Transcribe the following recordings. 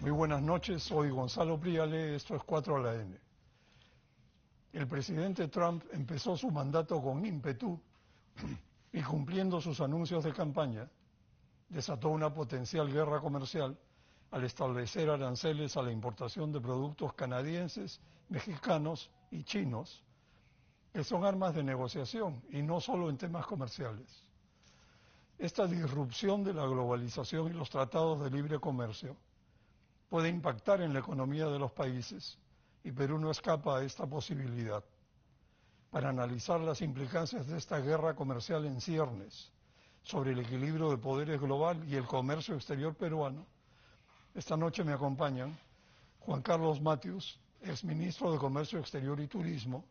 Muy buenas noches, soy Gonzalo Priale, esto es 4 a la N. El presidente Trump empezó su mandato con ímpetu y cumpliendo sus anuncios de campaña, desató una potencial guerra comercial al establecer aranceles a la importación de productos canadienses, mexicanos y chinos, que son armas de negociación y no solo en temas comerciales. Esta disrupción de la globalización y los tratados de libre comercio puede impactar en la economía de los países y Perú no escapa a esta posibilidad. Para analizar las implicancias de esta guerra comercial en ciernes sobre el equilibrio de poderes global y el comercio exterior peruano, esta noche me acompañan Juan Carlos Matius, exministro de Comercio Exterior y Turismo,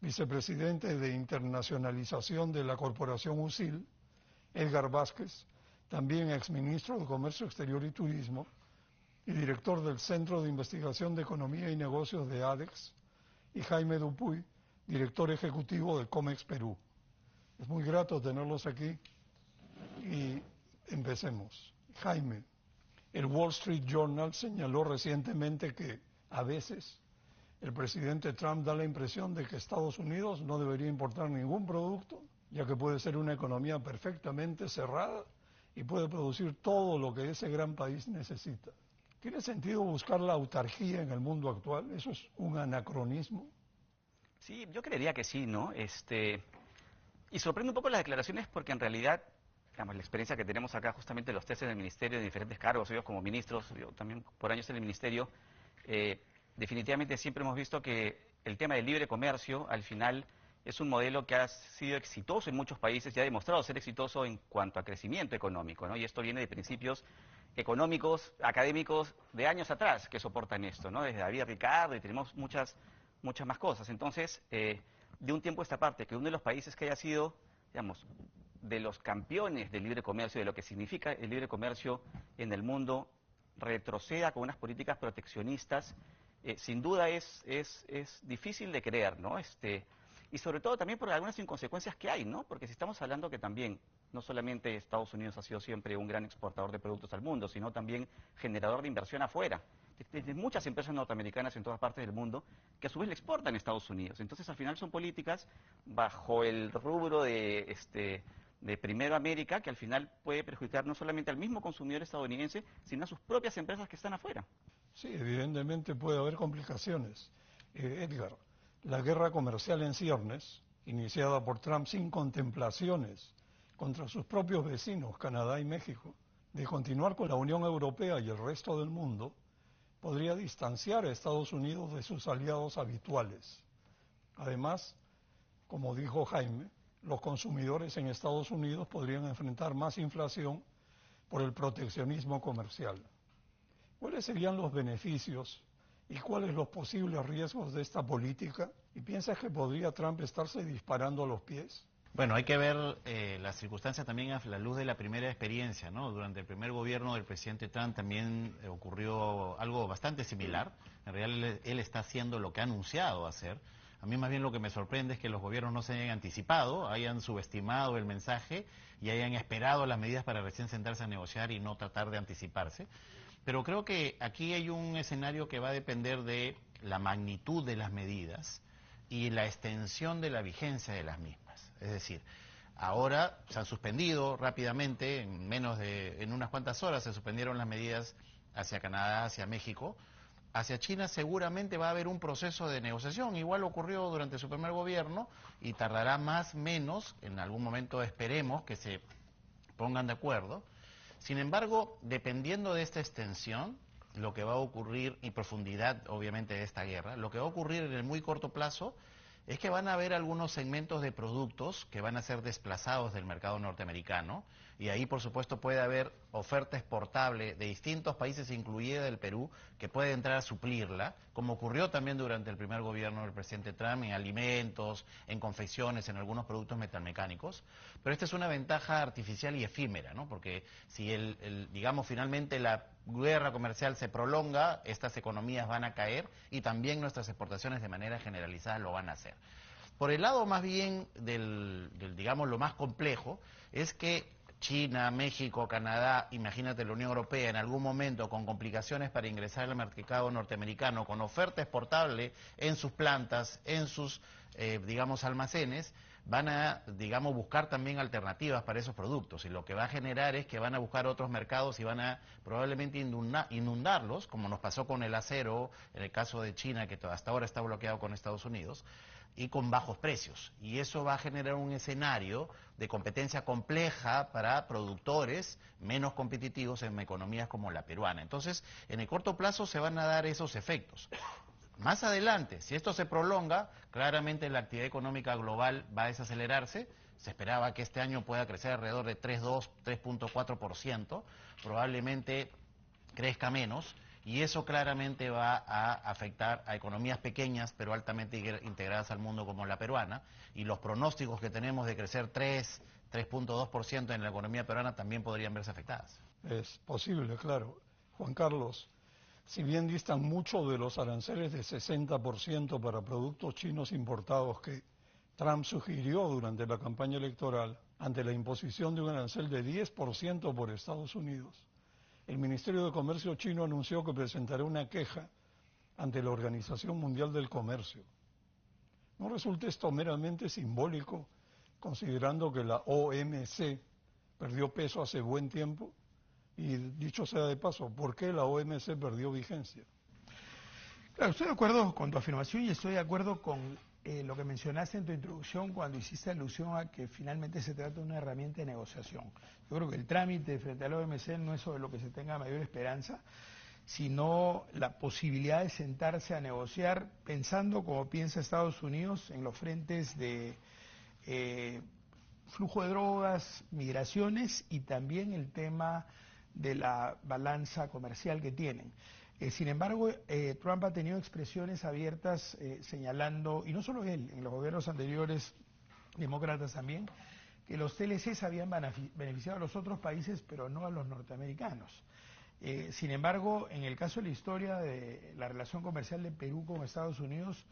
vicepresidente de Internacionalización de la Corporación USIL, Edgar Vázquez, también exministro de Comercio Exterior y Turismo, y director del Centro de Investigación de Economía y Negocios de ADEX, y Jaime Dupuy, director ejecutivo de COMEX Perú. Es muy grato tenerlos aquí y empecemos. Jaime, el Wall Street Journal señaló recientemente que, a veces, el presidente Trump da la impresión de que Estados Unidos no debería importar ningún producto, ya que puede ser una economía perfectamente cerrada y puede producir todo lo que ese gran país necesita. ¿Tiene sentido buscar la autarquía en el mundo actual? ¿Eso es un anacronismo? Sí, yo creería que sí, ¿no? Y sorprende un poco las declaraciones porque en realidad, digamos, la experiencia que tenemos acá, justamente los testes del ministerio de diferentes cargos, ellos como ministros, yo también por años en el ministerio, definitivamente siempre hemos visto que el tema del libre comercio, al final, es un modelo que ha sido exitoso en muchos países y ha demostrado ser exitoso en cuanto a crecimiento económico, ¿no? Y esto viene de principios económicos, académicos de años atrás que soportan esto, ¿no? Desde David Ricardo y tenemos muchas más cosas. Entonces, de un tiempo a esta parte, que uno de los países que haya sido, digamos, de los campeones del libre comercio, de lo que significa el libre comercio en el mundo, retroceda con unas políticas proteccionistas, sin duda es difícil de creer, ¿no? Y sobre todo también por algunas inconsecuencias que hay, ¿no? Porque si estamos hablando que también, no solamente Estados Unidos ha sido siempre un gran exportador de productos al mundo, sino también generador de inversión afuera. De muchas empresas norteamericanas en todas partes del mundo que a su vez le exportan a Estados Unidos. Entonces, al final son políticas bajo el rubro de Primero América que al final puede perjudicar no solamente al mismo consumidor estadounidense, sino a sus propias empresas que están afuera. Sí, evidentemente puede haber complicaciones. Edgar, la guerra comercial en ciernes, iniciada por Trump sin contemplaciones contra sus propios vecinos, Canadá y México, de continuar con la Unión Europea y el resto del mundo, podría distanciar a Estados Unidos de sus aliados habituales. Además, como dijo Jaime, los consumidores en Estados Unidos podrían enfrentar más inflación por el proteccionismo comercial. ¿Cuáles serían los beneficios y cuáles los posibles riesgos de esta política? ¿Y piensas que podría Trump estarse disparando a los pies? Bueno, hay que ver las circunstancias también a la luz de la primera experiencia, ¿no? Durante el primer gobierno del presidente Trump también ocurrió algo bastante similar. En realidad él está haciendo lo que ha anunciado hacer. A mí más bien lo que me sorprende es que los gobiernos no se hayan anticipado, hayan subestimado el mensaje y hayan esperado las medidas para recién sentarse a negociar y no tratar de anticiparse. Pero creo que aquí hay un escenario que va a depender de la magnitud de las medidas y la extensión de la vigencia de las mismas. Es decir, ahora se han suspendido rápidamente, en unas cuantas horas se suspendieron las medidas hacia Canadá, hacia México. Hacia China seguramente va a haber un proceso de negociación, igual ocurrió durante su primer gobierno y tardará menos, en algún momento esperemos que se pongan de acuerdo. Sin embargo, dependiendo de esta extensión, lo que va a ocurrir, y profundidad obviamente de esta guerra, lo que va a ocurrir en el muy corto plazo es que van a haber algunos segmentos de productos que van a ser desplazados del mercado norteamericano y ahí por supuesto puede haber oferta exportable de distintos países, incluida el Perú, que puede entrar a suplirla, como ocurrió también durante el primer gobierno del presidente Trump en alimentos, en confecciones, en algunos productos metalmecánicos. Pero esta es una ventaja artificial y efímera, ¿no? Porque si digamos finalmente la guerra comercial se prolonga, estas economías van a caer y también nuestras exportaciones de manera generalizada lo van a hacer. Por el lado más bien digamos, lo más complejo, es que China, México, Canadá, imagínate la Unión Europea, en algún momento con complicaciones para ingresar al mercado norteamericano, con oferta exportable en sus plantas, en sus, digamos, almacenes, van a, digamos, buscar también alternativas para esos productos. Y lo que va a generar es que van a buscar otros mercados y van a probablemente inundarlos, como nos pasó con el acero, en el caso de China, que hasta ahora está bloqueado con Estados Unidos, y con bajos precios. Y eso va a generar un escenario de competencia compleja para productores menos competitivos en economías como la peruana. Entonces, en el corto plazo se van a dar esos efectos. Más adelante, si esto se prolonga, claramente la actividad económica global va a desacelerarse. Se esperaba que este año pueda crecer alrededor de 3,2, 3,4%. Probablemente crezca menos. Y eso claramente va a afectar a economías pequeñas, pero altamente integradas al mundo como la peruana. Y los pronósticos que tenemos de crecer 3,2% en la economía peruana también podrían verse afectadas. Es posible, claro. Juan Carlos, si bien distan mucho de los aranceles de 60% para productos chinos importados que Trump sugirió durante la campaña electoral, ante la imposición de un arancel de 10% por Estados Unidos, el Ministerio de Comercio chino anunció que presentará una queja ante la Organización Mundial del Comercio. ¿No resulta esto meramente simbólico, considerando que la OMC perdió peso hace buen tiempo? Y dicho sea de paso, ¿por qué la OMC perdió vigencia? Claro, estoy de acuerdo con tu afirmación y estoy de acuerdo con lo que mencionaste en tu introducción cuando hiciste alusión a que finalmente se trata de una herramienta de negociación. Yo creo que el trámite frente a la OMC no es sobre lo que se tenga mayor esperanza, sino la posibilidad de sentarse a negociar pensando como piensa Estados Unidos en los frentes de flujo de drogas, migraciones y también el tema de la balanza comercial que tienen. Sin embargo, Trump ha tenido expresiones abiertas señalando, y no solo él, en los gobiernos anteriores, demócratas también, que los TLCs habían beneficiado a los otros países, pero no a los norteamericanos. Sin embargo, en el caso de la historia de la relación comercial de Perú con Estados Unidos,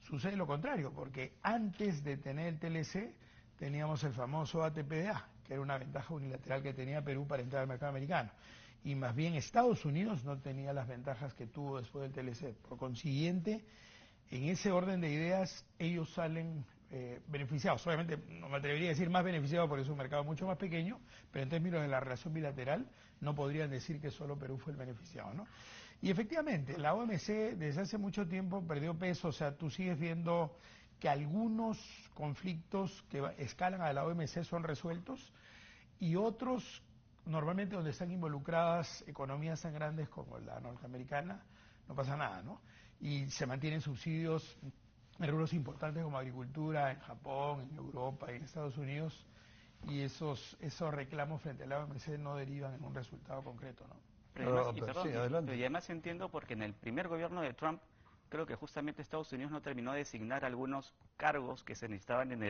sucede lo contrario, porque antes de tener el TLC, teníamos el famoso ATPDA, que era una ventaja unilateral que tenía Perú para entrar al mercado americano. Y más bien Estados Unidos no tenía las ventajas que tuvo después del TLC. Por consiguiente, en ese orden de ideas, ellos salen beneficiados. Obviamente, no me atrevería a decir más beneficiados porque es un mercado mucho más pequeño, pero en términos de la relación bilateral, no podrían decir que solo Perú fue el beneficiado, ¿no? Y efectivamente, la OMC desde hace mucho tiempo perdió peso. O sea, tú sigues viendo que algunos conflictos que escalan a la OMC son resueltos y otros, normalmente donde están involucradas economías tan grandes como la norteamericana, no pasa nada, ¿no? Y se mantienen subsidios en rubros importantes como agricultura en Japón, en Europa y en Estados Unidos, y esos reclamos frente a la OMC no derivan en un resultado concreto, ¿no? Pero Pero, perdón, sí, adelante. y además entiendo porque en el primer gobierno de Trump creo que justamente Estados Unidos no terminó de designar algunos cargos que se necesitaban en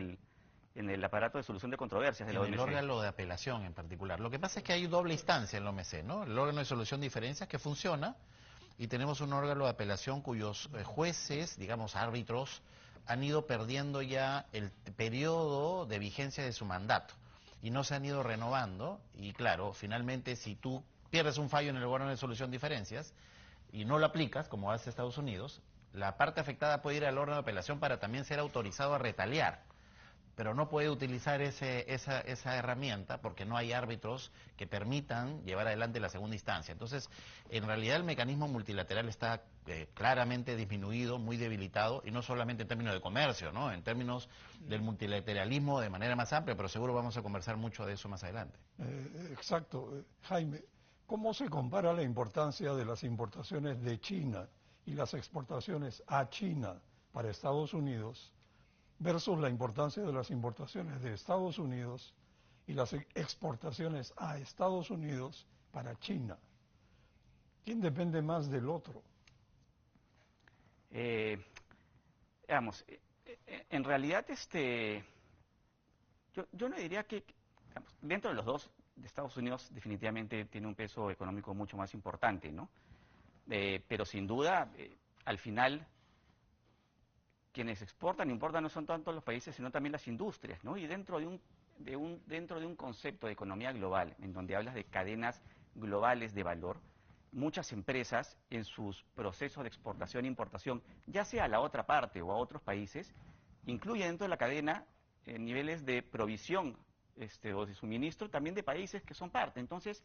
el aparato de solución de controversias de la En el OMC. órgano de apelación en particular. Lo que pasa es que hay doble instancia en la OMC, ¿no? El órgano de solución de diferencias que funciona y tenemos un órgano de apelación cuyos jueces, digamos árbitros, han ido perdiendo ya el periodo de vigencia de su mandato y no se han ido renovando. Y claro, finalmente si tú pierdes un fallo en el órgano de solución de diferencias y no lo aplicas, como hace Estados Unidos, la parte afectada puede ir al órgano de apelación para también ser autorizado a retaliar, pero no puede utilizar esa herramienta porque no hay árbitros que permitan llevar adelante la segunda instancia. Entonces, en realidad el mecanismo multilateral está claramente disminuido, muy debilitado, y no solamente en términos de comercio, ¿no? En términos del multilateralismo de manera más amplia, pero seguro vamos a conversar mucho de eso más adelante. Exacto. Jaime, ¿cómo se compara la importancia de las importaciones de China y las exportaciones a China para Estados Unidos versus la importancia de las importaciones de Estados Unidos y las exportaciones a Estados Unidos para China? ¿Quién depende más del otro? Digamos, en realidad, yo no diría que, digamos, dentro de los dos, de Estados Unidos definitivamente tiene un peso económico mucho más importante, ¿no? Pero sin duda, al final, quienes exportan e importan no son tanto los países, sino también las industrias, ¿no? Y dentro de un dentro de un concepto de economía global, en donde hablas de cadenas globales de valor, muchas empresas en sus procesos de exportación e importación, ya sea a la otra parte o a otros países, incluyen dentro de la cadena niveles de provisión o de suministro también de países que son parte. Entonces,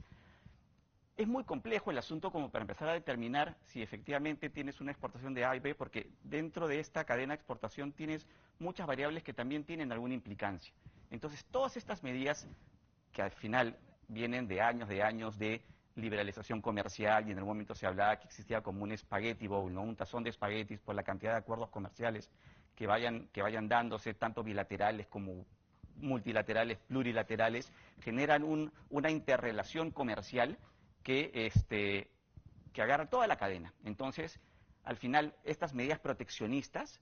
es muy complejo el asunto como para empezar a determinar si efectivamente tienes una exportación de A y B, porque dentro de esta cadena de exportación tienes muchas variables que también tienen alguna implicancia. Entonces, todas estas medidas que al final vienen de años de liberalización comercial, y en el momento se hablaba que existía como un spaghetti bowl, ¿no? Un tazón de espaguetis por la cantidad de acuerdos comerciales que vayan dándose, tanto bilaterales como multilaterales, plurilaterales, generan una interrelación comercial que agarra toda la cadena. Entonces, al final, estas medidas proteccionistas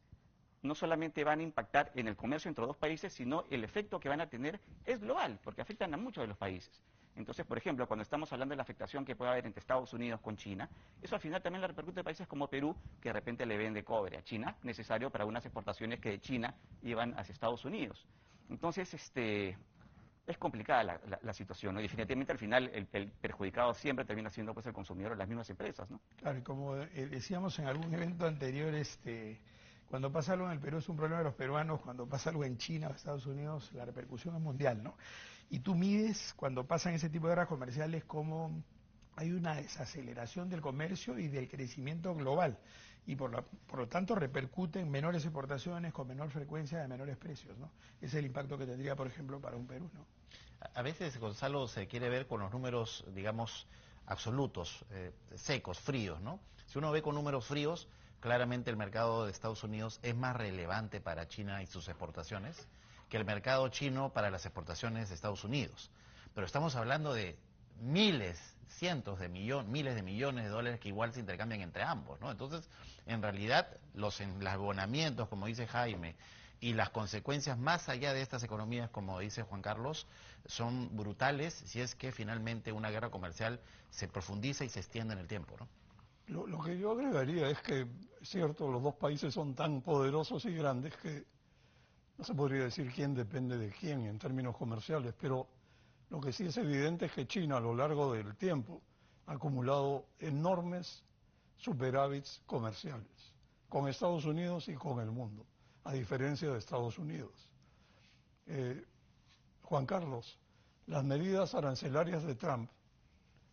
no solamente van a impactar en el comercio entre dos países, sino el efecto que van a tener es global, porque afectan a muchos de los países. Entonces, por ejemplo, cuando estamos hablando de la afectación que puede haber entre Estados Unidos con China, eso al final también le repercute a países como Perú, que de repente le vende cobre a China, necesario para unas exportaciones que de China iban hacia Estados Unidos. Entonces, es complicada la situación, ¿no? Y definitivamente al final el perjudicado siempre termina siendo pues el consumidor o las mismas empresas, ¿no? Claro, y como decíamos en algún evento anterior, cuando pasa algo en el Perú es un problema de los peruanos, cuando pasa algo en China o Estados Unidos, la repercusión es mundial, ¿no? Y tú mides, cuando pasan ese tipo de guerras comerciales, cómo hay una desaceleración del comercio y del crecimiento global, y por lo tanto repercute en menores exportaciones con menor frecuencia de menores precios, ¿no? Ese es el impacto que tendría, por ejemplo, para un Perú, ¿no? A veces, Gonzalo, se quiere ver con los números, digamos, absolutos, secos, fríos, ¿no? Si uno ve con números fríos, claramente el mercado de Estados Unidos es más relevante para China y sus exportaciones que el mercado chino para las exportaciones de Estados Unidos. Pero estamos hablando de miles, cientos de millones, miles de millones de dólares que igual se intercambian entre ambos, ¿no? Entonces, en realidad, los enlabonamientos, como dice Jaime, y las consecuencias más allá de estas economías, como dice Juan Carlos, son brutales si es que finalmente una guerra comercial se profundiza y se extiende en el tiempo, ¿no? Lo que yo agregaría es que, es cierto, los dos países son tan poderosos y grandes que no se podría decir quién depende de quién en términos comerciales, pero lo que sí es evidente es que China a lo largo del tiempo ha acumulado enormes superávits comerciales con Estados Unidos y con el mundo, a diferencia de Estados Unidos. Juan Carlos, las medidas arancelarias de Trump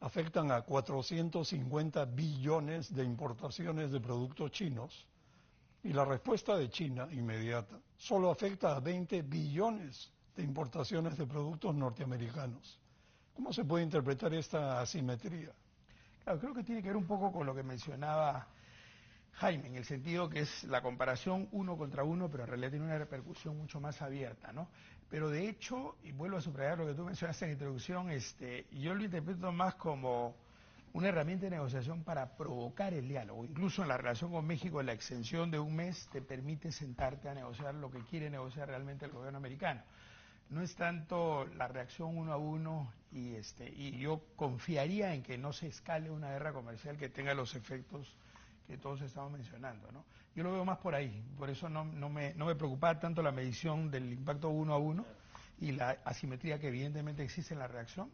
afectan a 450 billones de importaciones de productos chinos, y la respuesta de China inmediata solo afecta a 20 billones de importaciones de productos norteamericanos. ¿Cómo se puede interpretar esta asimetría? Claro, creo que tiene que ver un poco con lo que mencionaba Jaime, en el sentido que es la comparación uno contra uno, pero en realidad tiene una repercusión mucho más abierta, ¿no? Pero de hecho, y vuelvo a subrayar lo que tú mencionaste en la introducción, yo lo interpreto más como una herramienta de negociación para provocar el diálogo. Incluso en la relación con México, la extensión de un mes te permite sentarte a negociar lo que quiere negociar realmente el gobierno americano. No es tanto la reacción uno a uno, y yo confiaría en que no se escale una guerra comercial que tenga los efectos que todos estamos mencionando, ¿no? Yo lo veo más por ahí, por eso no me preocupa tanto la medición del impacto uno a uno y la asimetría que evidentemente existe en la reacción,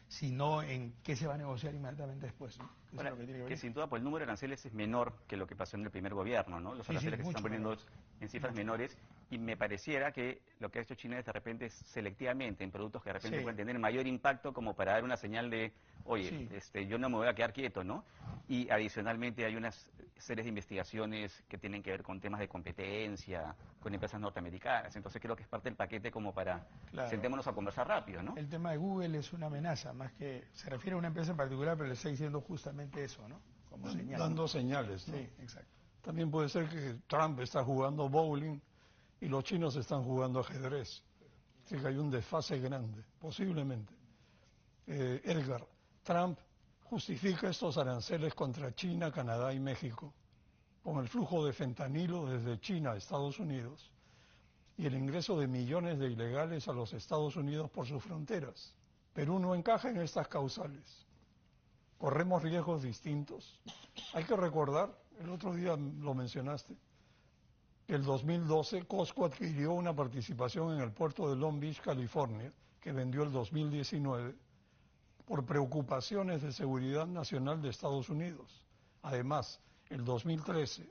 sino en qué se va a negociar inmediatamente después, ¿no? Bueno, que sin duda, pues el número de aranceles es menor que lo que pasó en el primer gobierno, ¿no? Los aranceles que se están poniendo en cifras menores, y me pareciera que lo que ha hecho China es de repente selectivamente en productos que de repente pueden tener mayor impacto, como para dar una señal de, oye, yo no me voy a quedar quieto, ¿no? Y adicionalmente hay unas series de investigaciones que tienen que ver con temas de competencia, con empresas norteamericanas, entonces creo que es parte del paquete como para sentémonos a conversar rápido, ¿no? El tema de Google es una amenaza, más que se refiere a una empresa en particular, pero le está diciendo justamente eso, ¿no? Como señal. Dando señales, ¿no? Sí, exacto. También puede ser que Trump está jugando bowling y los chinos están jugando ajedrez. Así que hay un desfase grande, posiblemente. Edgar, Trump justifica estos aranceles contra China, Canadá y México con el flujo de fentanilo desde China a Estados Unidos y el ingreso de millones de ilegales a los Estados Unidos por sus fronteras. Perú no encaja en estas causales. Corremos riesgos distintos. Hay que recordar, el otro día lo mencionaste, el 2012 Costco adquirió una participación en el puerto de Long Beach, California, que vendió el 2019, por preocupaciones de seguridad nacional de Estados Unidos. Además, el 2013,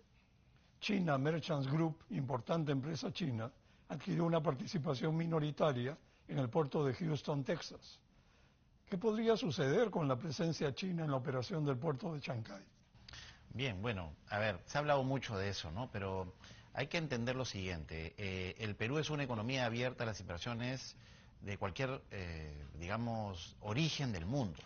China Merchants Group, importante empresa china, adquirió una participación minoritaria en el puerto de Houston, Texas. ¿Qué podría suceder con la presencia china en la operación del puerto de Chancay? Bien, bueno, a ver, se ha hablado mucho de eso, ¿no? Pero hay que entender lo siguiente. El Perú es una economía abierta a las inversiones de cualquier, digamos, origen del mundo.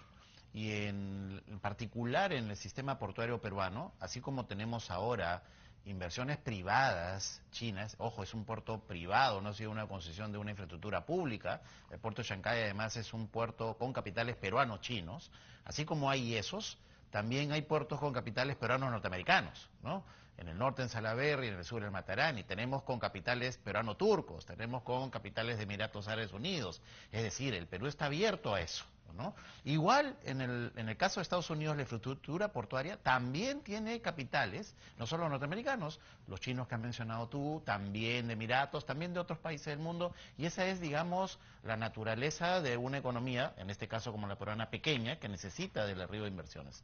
Y en particular en el sistema portuario peruano, así como tenemos ahora inversiones privadas chinas, ojo, es un puerto privado, no ha sido una concesión de una infraestructura pública, el puerto de Chancay además es un puerto con capitales peruanos chinos, así como hay esos, también hay puertos con capitales peruanos norteamericanos, ¿no? En el norte en Salaverry, en el sur en Matarani, tenemos con capitales peruano-turcos, tenemos con capitales de Emiratos Árabes Unidos, es decir, el Perú está abierto a eso, ¿no? Igual, en el caso de Estados Unidos, la infraestructura portuaria también tiene capitales, no solo norteamericanos, los chinos que has mencionado tú, también de Emiratos, también de otros países del mundo, y esa es, digamos, la naturaleza de una economía, en este caso como la peruana pequeña, que necesita del arribo de inversiones.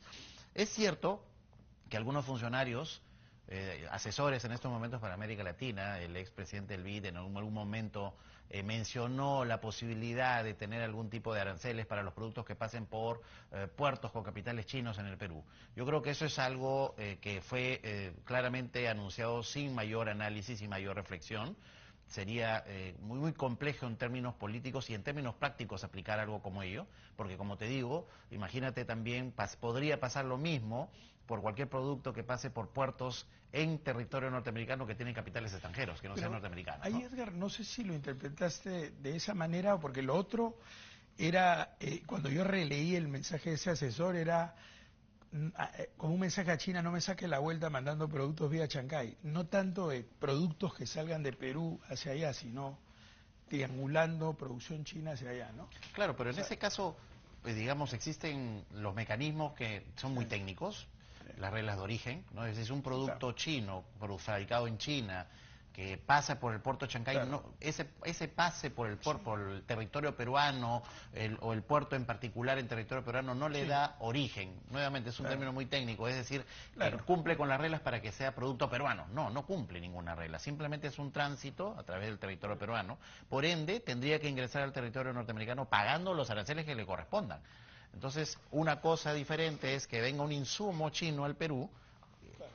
Es cierto que algunos funcionarios, asesores en estos momentos para América Latina, el expresidente del BID en algún momento mencionó la posibilidad de tener algún tipo de aranceles para los productos que pasen por puertos con capitales chinos en el Perú. Yo creo que eso es algo que fue claramente anunciado sin mayor análisis y mayor reflexión. Sería muy complejo en términos políticos y en términos prácticos aplicar algo como ello, porque como te digo, imagínate también, podría pasar lo mismo por cualquier producto que pase por puertos en territorio norteamericano que tienen capitales extranjeros, que no sean norteamericanos, ¿no? Ahí, Edgar, no sé si lo interpretaste de esa manera, porque lo otro era, cuando yo releí el mensaje de ese asesor, era como un mensaje a China: no me saque la vuelta mandando productos vía Chancay. No tanto de productos que salgan de Perú hacia allá, sino triangulando producción china hacia allá, ¿no? Claro, pero en ese caso, pues, digamos, existen los mecanismos que son muy técnicos, las reglas de origen, ¿no? Es decir, un producto chino, fabricado en China, que pasa por el puerto de Chancay, Claro. no, ese pase por el territorio peruano, o el puerto en particular en territorio peruano, no le da origen. Nuevamente, es un término muy técnico, es decir, cumple con las reglas para que sea producto peruano. No, no cumple ninguna regla, simplemente es un tránsito a través del territorio peruano. Por ende, tendría que ingresar al territorio norteamericano pagando los aranceles que le correspondan. Entonces, una cosa diferente es que venga un insumo chino al Perú,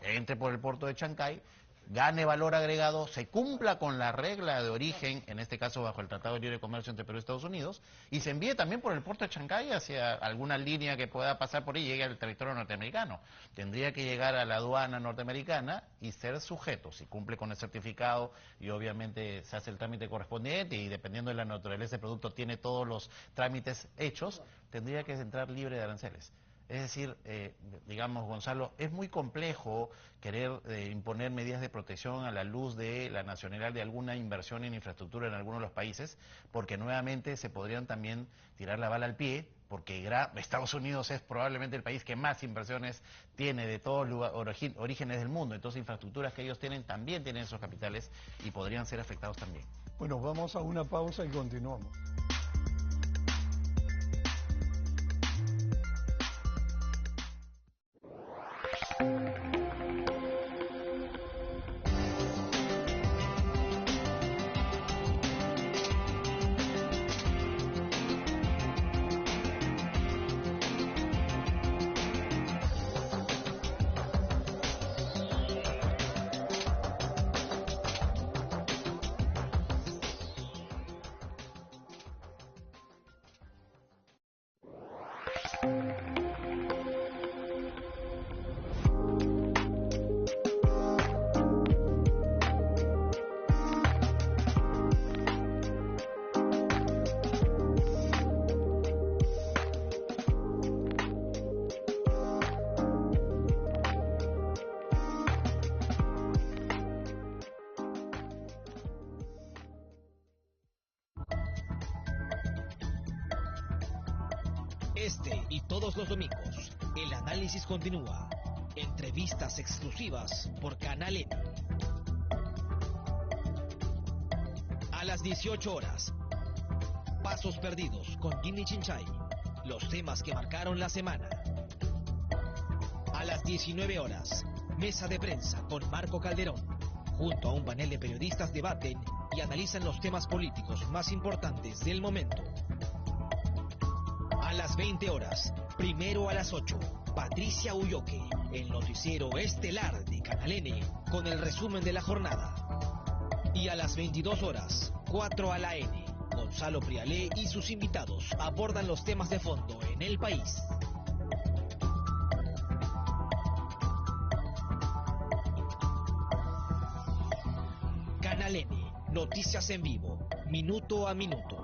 entre por el puerto de Chancay, gane valor agregado, se cumpla con la regla de origen, en este caso bajo el Tratado de Libre Comercio entre Perú y Estados Unidos, y se envíe también por el puerto de Chancay hacia alguna línea que pueda pasar por ahí y llegue al territorio norteamericano. Tendría que llegar a la aduana norteamericana y ser sujeto, si cumple con el certificado y obviamente se hace el trámite correspondiente y dependiendo de la naturaleza del producto tiene todos los trámites hechos, tendría que entrar libre de aranceles. Es decir, digamos, Gonzalo, es muy complejo querer imponer medidas de protección a la luz de la nacionalidad de alguna inversión en infraestructura en algunos de los países, porque nuevamente se podrían también tirar la bala al pie, porque Estados Unidos es probablemente el país que más inversiones tiene de todos los orígenes del mundo, entonces infraestructuras que ellos tienen también tienen esos capitales y podrían ser afectados también. Bueno, vamos a una pausa y continuamos. Este y todos los domingos, el análisis continúa. Entrevistas exclusivas por Canal N. A las 18 horas, Pasos Perdidos con Jimmy Chinchay. Los temas que marcaron la semana. A las 19 horas, Mesa de Prensa con Marco Calderón. Junto a un panel de periodistas debaten y analizan los temas políticos más importantes del momento. A las 20 horas, primero a las 8, Patricia Ulloque, el noticiero estelar de Canal N, con el resumen de la jornada. Y a las 22 horas, 4 a la N, Gonzalo Prialé y sus invitados abordan los temas de fondo en el país. Canal N, noticias en vivo, minuto a minuto.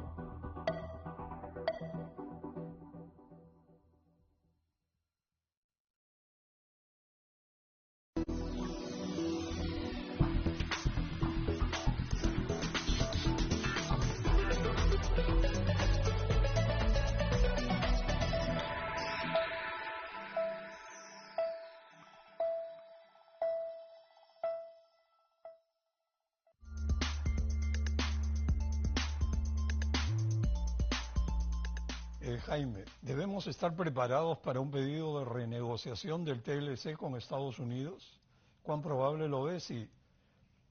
Jaime, ¿debemos estar preparados para un pedido de renegociación del TLC con Estados Unidos? ¿Cuán probable lo ves si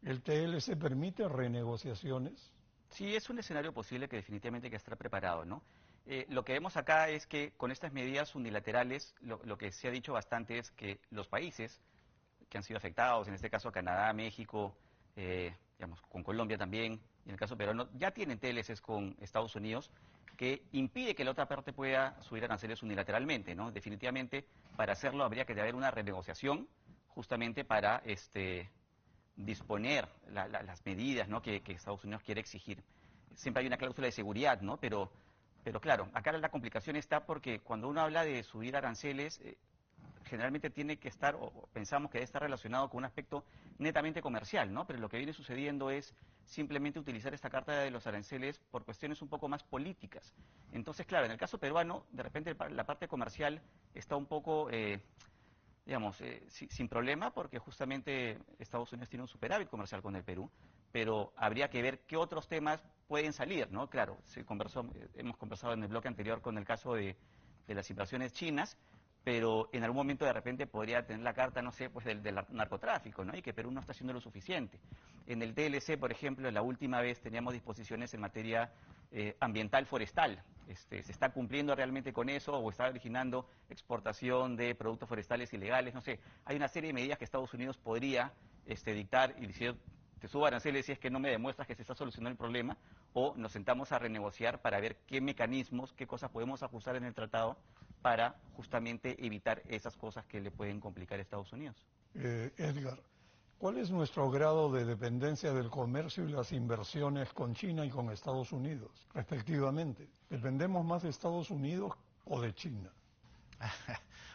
el TLC permite renegociaciones? Sí, es un escenario posible que definitivamente hay que estar preparado, ¿no? Lo que vemos acá es que con estas medidas unilaterales, lo que se ha dicho bastante es que los países que han sido afectados, en este caso Canadá, México, digamos, con Colombia también, y en el caso peruano, ya tienen TLCs con Estados Unidos, que impide que la otra parte pueda subir aranceles unilateralmente, ¿no? Definitivamente, para hacerlo habría que haber una renegociación, justamente para disponer las medidas, ¿no?, que Estados Unidos quiere exigir. Siempre hay una cláusula de seguridad, ¿no? Pero claro, acá la complicación está porque cuando uno habla de subir aranceles, generalmente tiene que estar, o pensamos que debe estar relacionado con un aspecto netamente comercial, ¿no? Pero lo que viene sucediendo es simplemente utilizar esta carta de los aranceles por cuestiones un poco más políticas. Entonces, claro, en el caso peruano, de repente la parte comercial está un poco, digamos, sin problema, porque justamente Estados Unidos tiene un superávit comercial con el Perú, pero habría que ver qué otros temas pueden salir, ¿no? Claro, hemos conversado en el bloque anterior con el caso de las inversiones chinas, pero en algún momento de repente podría tener la carta, no sé, pues del narcotráfico, ¿no? Y que Perú no está haciendo lo suficiente. En el TLC, por ejemplo, la última vez teníamos disposiciones en materia ambiental forestal. Se está cumpliendo realmente con eso o está originando exportación de productos forestales ilegales, no sé. Hay una serie de medidas que Estados Unidos podría dictar y decir, te subo aranceles si es que no me demuestras que se está solucionando el problema, o nos sentamos a renegociar para ver qué mecanismos, qué cosas podemos ajustar en el tratado para justamente evitar esas cosas que le pueden complicar a Estados Unidos. Edgar, ¿cuál es nuestro grado de dependencia del comercio y las inversiones con China y con Estados Unidos, respectivamente? ¿Dependemos más de Estados Unidos o de China?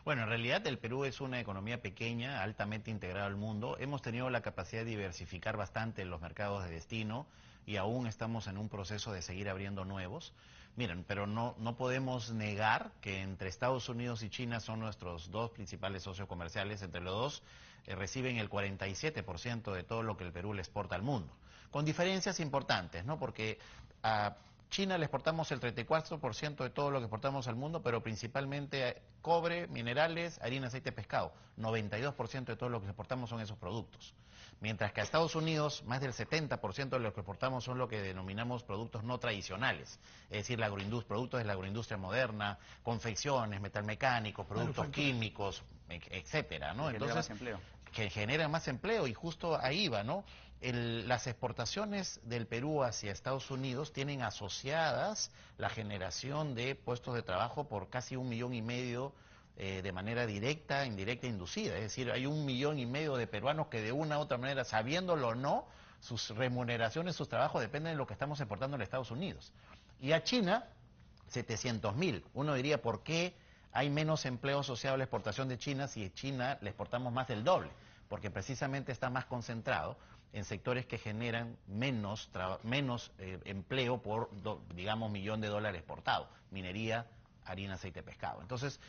Bueno, en realidad el Perú es una economía pequeña, altamente integrada al mundo. Hemos tenido la capacidad de diversificar bastante los mercados de destino y aún estamos en un proceso de seguir abriendo nuevos. Miren, pero no podemos negar que entre Estados Unidos y China son nuestros dos principales socios comerciales. Entre los dos reciben el 47% de todo lo que el Perú le exporta al mundo. Con diferencias importantes, ¿no? Porque a China le exportamos el 34% de todo lo que exportamos al mundo, pero principalmente cobre, minerales, harina, aceite, pescado. 92% de todo lo que exportamos son esos productos. Mientras que a Estados Unidos, más del 70% de lo que exportamos son lo que denominamos productos no tradicionales. Es decir, productos de la agroindustria moderna, confecciones, metalmecánicos, productos químicos, etcétera, ¿no? Entonces, que generan más empleo, y justo ahí va, ¿no? Las exportaciones del Perú hacia Estados Unidos tienen asociadas la generación de puestos de trabajo por casi 1,5 millones de manera directa, indirecta, inducida. Es decir, hay 1,5 millones de peruanos que de una u otra manera, sabiéndolo o no, sus remuneraciones, sus trabajos dependen de lo que estamos exportando en Estados Unidos. Y a China, 700.000. Uno diría, ¿por qué hay menos empleo asociado a la exportación de China si a China le exportamos más del doble? Porque precisamente está más concentrado en sectores que generan menos empleo por, digamos, $1,000,000 exportado. Minería, harina, aceite, pescado. Entonces,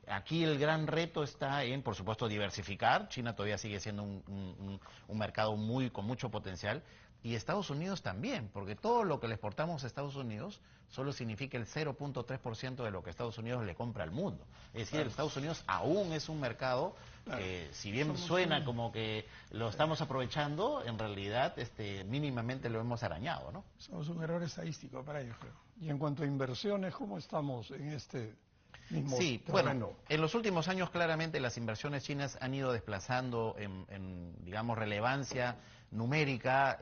aquí el gran reto está en, por supuesto, diversificar. China todavía sigue siendo un mercado con mucho potencial. y Estados Unidos también, porque todo lo que le exportamos a Estados Unidos solo significa el 0.3% de lo que Estados Unidos le compra al mundo. Es decir, Estados Unidos aún es un mercado que, si bien suena como que lo estamos aprovechando, en realidad mínimamente lo hemos arañado, ¿no? Somos un error estadístico para ellos, creo. Y en cuanto a inversiones, ¿cómo estamos en este mismo Sí, terreno? bueno, en los últimos años claramente las inversiones chinas han ido desplazando digamos, relevancia numérica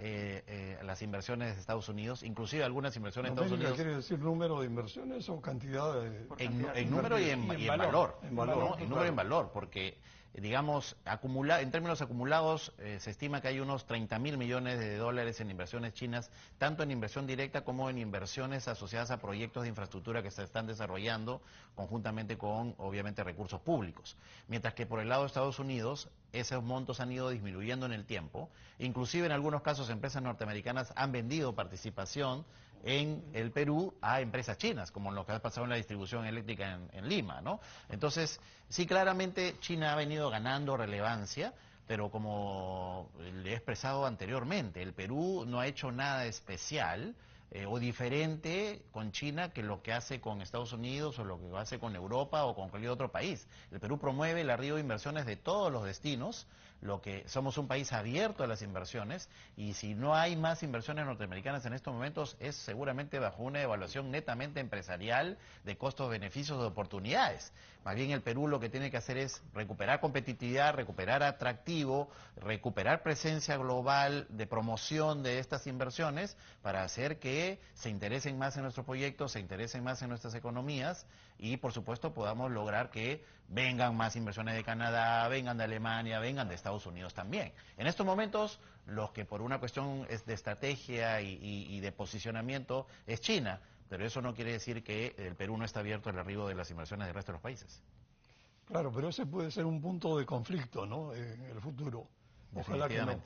las inversiones de Estados Unidos, inclusive algunas inversiones de Estados ¿Numérica Unidos. quiere decir número de inversiones o cantidad de...? En número y en valor. En valor, ¿no? En número y en valor, porque, digamos, en términos acumulados, se estima que hay unos 30.000 millones de dólares en inversiones chinas, tanto en inversión directa como en inversiones asociadas a proyectos de infraestructura que se están desarrollando conjuntamente con, obviamente, recursos públicos. Mientras que por el lado de Estados Unidos, esos montos han ido disminuyendo en el tiempo. Inclusive en algunos casos empresas norteamericanas han vendido participación en el Perú a empresas chinas, como lo que ha pasado en la distribución eléctrica en Lima, ¿no? Entonces, sí, claramente China ha venido ganando relevancia, pero como le he expresado anteriormente, el Perú no ha hecho nada especial o diferente con China que lo que hace con Estados Unidos o lo que hace con Europa o con cualquier otro país. El Perú promueve el arribo de inversiones de todos los destinos, lo que somos un país abierto a las inversiones, y si no hay más inversiones norteamericanas en estos momentos es seguramente bajo una evaluación netamente empresarial de costos, beneficios, de oportunidades. Más bien el Perú lo que tiene que hacer es recuperar competitividad, recuperar atractivo, recuperar presencia global de promoción de estas inversiones para hacer que se interesen más en nuestros proyectos, se interesen más en nuestras economías y por supuesto podamos lograr que vengan más inversiones de Canadá, vengan de Alemania, vengan de Estados Unidos también. En estos momentos, los que por una cuestión de estrategia y de posicionamiento es China, pero eso no quiere decir que el Perú no está abierto al arribo de las inversiones del resto de los países. Claro, pero ese puede ser un punto de conflicto, ¿no?, en el futuro. Ojalá que no.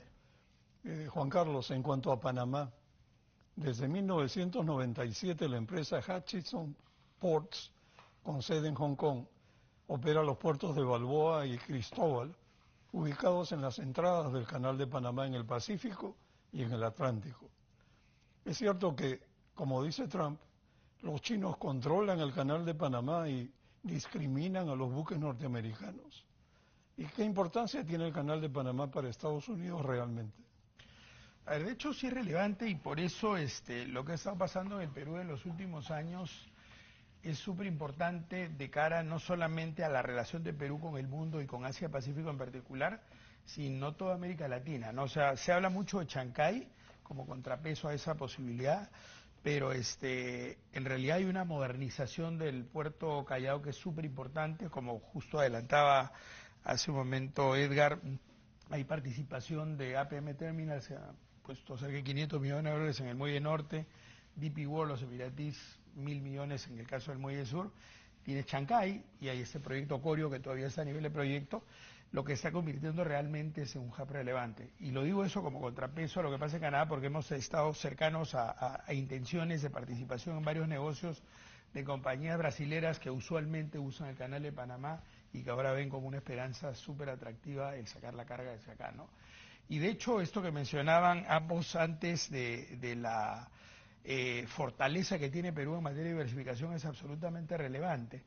Juan Carlos, en cuanto a Panamá, desde 1997 la empresa Hutchison Ports, con sede en Hong Kong, opera los puertos de Balboa y Cristóbal, ubicados en las entradas del Canal de Panamá en el Pacífico y en el Atlántico. Es cierto que, como dice Trump, los chinos controlan el Canal de Panamá y discriminan a los buques norteamericanos. ¿Y qué importancia tiene el Canal de Panamá para Estados Unidos realmente? A ver, de hecho sí es relevante y por eso lo que ha estado pasando en el Perú en los últimos años es súper importante de cara no solamente a la relación de Perú con el mundo y con Asia-Pacífico en particular, sino toda América Latina, ¿no? O sea, se habla mucho de Chancay como contrapeso a esa posibilidad, pero en realidad hay una modernización del puerto Callao que es súper importante, como justo adelantaba hace un momento Edgar. Hay participación de APM Terminal, se ha puesto cerca de 500 millones de dólares en el Muelle Norte, DP World, los Emiratis, 1.000 millones en el caso del Muelle Sur, tiene Chancay y hay este proyecto Corio que todavía está a nivel de proyecto, lo que está convirtiendo realmente es en un hub relevante. Y lo digo eso como contrapeso a lo que pasa en Canadá porque hemos estado cercanos a intenciones de participación en varios negocios de compañías brasileras que usualmente usan el Canal de Panamá y que ahora ven como una esperanza súper atractiva el sacar la carga desde acá, ¿no? Y de hecho esto que mencionaban ambos antes de la fortaleza que tiene Perú en materia de diversificación es absolutamente relevante,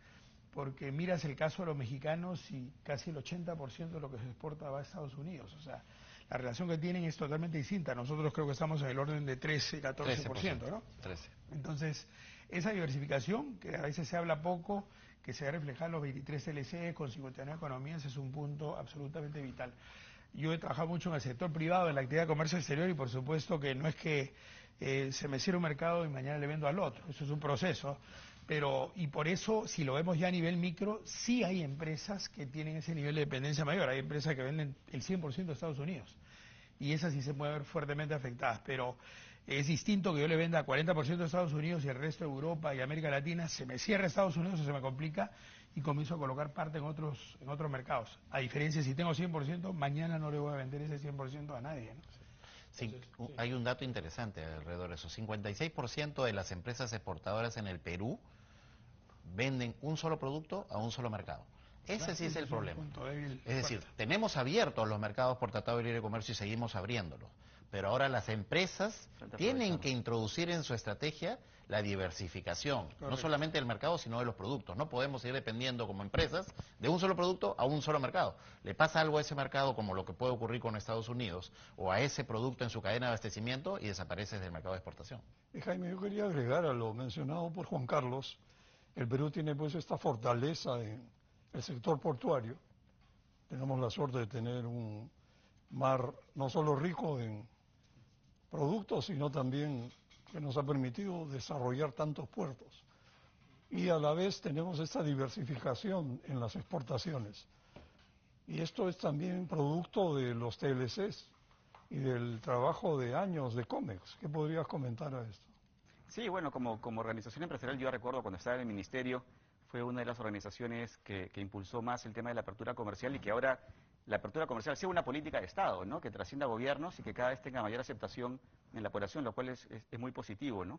porque miras el caso de los mexicanos y casi el 80% de lo que se exporta va a Estados Unidos, o sea, la relación que tienen es totalmente distinta. Nosotros creo que estamos en el orden de 13-14%, ¿no? 13. Entonces, esa diversificación, que a veces se habla poco, que se va a reflejar en los 23 LCE con 59 economías, es un punto absolutamente vital. Yo he trabajado mucho en el sector privado, en la actividad de comercio exterior, y por supuesto que no es que se me cierre un mercado y mañana le vendo al otro, eso es un proceso. Pero, y por eso, si lo vemos ya a nivel micro, sí hay empresas que tienen ese nivel de dependencia mayor. Hay empresas que venden el 100% de Estados Unidos. Y esas sí se pueden ver fuertemente afectadas. Pero es distinto que yo le venda 40% de Estados Unidos y el resto de Europa y América Latina. Se me cierra Estados Unidos o se me complica y comienzo a colocar parte en otros mercados. A diferencia, si tengo 100%, mañana no le voy a vender ese 100% a nadie, ¿no? Sí, hay un dato interesante alrededor de eso. 56% de las empresas exportadoras en el Perú venden un solo producto a un solo mercado. Ese sí es el problema. Es decir, tenemos abiertos los mercados por Tratado de Libre Comercio y seguimos abriéndolos. pero ahora las empresas Frente a tienen aprovechar. que introducir en su estrategia la diversificación, no Correcto. solamente del mercado, sino de los productos. No podemos seguir dependiendo como empresas de un solo producto a un solo mercado. Le pasa algo a ese mercado, como lo que puede ocurrir con Estados Unidos, o a ese producto en su cadena de abastecimiento, y desaparece del mercado de exportación. Y Jaime, yo quería agregar a lo mencionado por Juan Carlos, el Perú tiene pues esta fortaleza en el sector portuario. Tenemos la suerte de tener un mar no solo rico en productos, sino también que nos ha permitido desarrollar tantos puertos. Y a la vez tenemos esta diversificación en las exportaciones. Y esto es también producto de los TLCs y del trabajo de años de COMEX. ¿Qué podrías comentar a esto? Sí, bueno, como organización empresarial, yo recuerdo cuando estaba en el ministerio, fue una de las organizaciones que impulsó más el tema de la apertura comercial y que ahora la apertura comercial sea una política de Estado, ¿no? Que trascienda gobiernos y que cada vez tenga mayor aceptación en la población, lo cual es muy positivo, ¿no?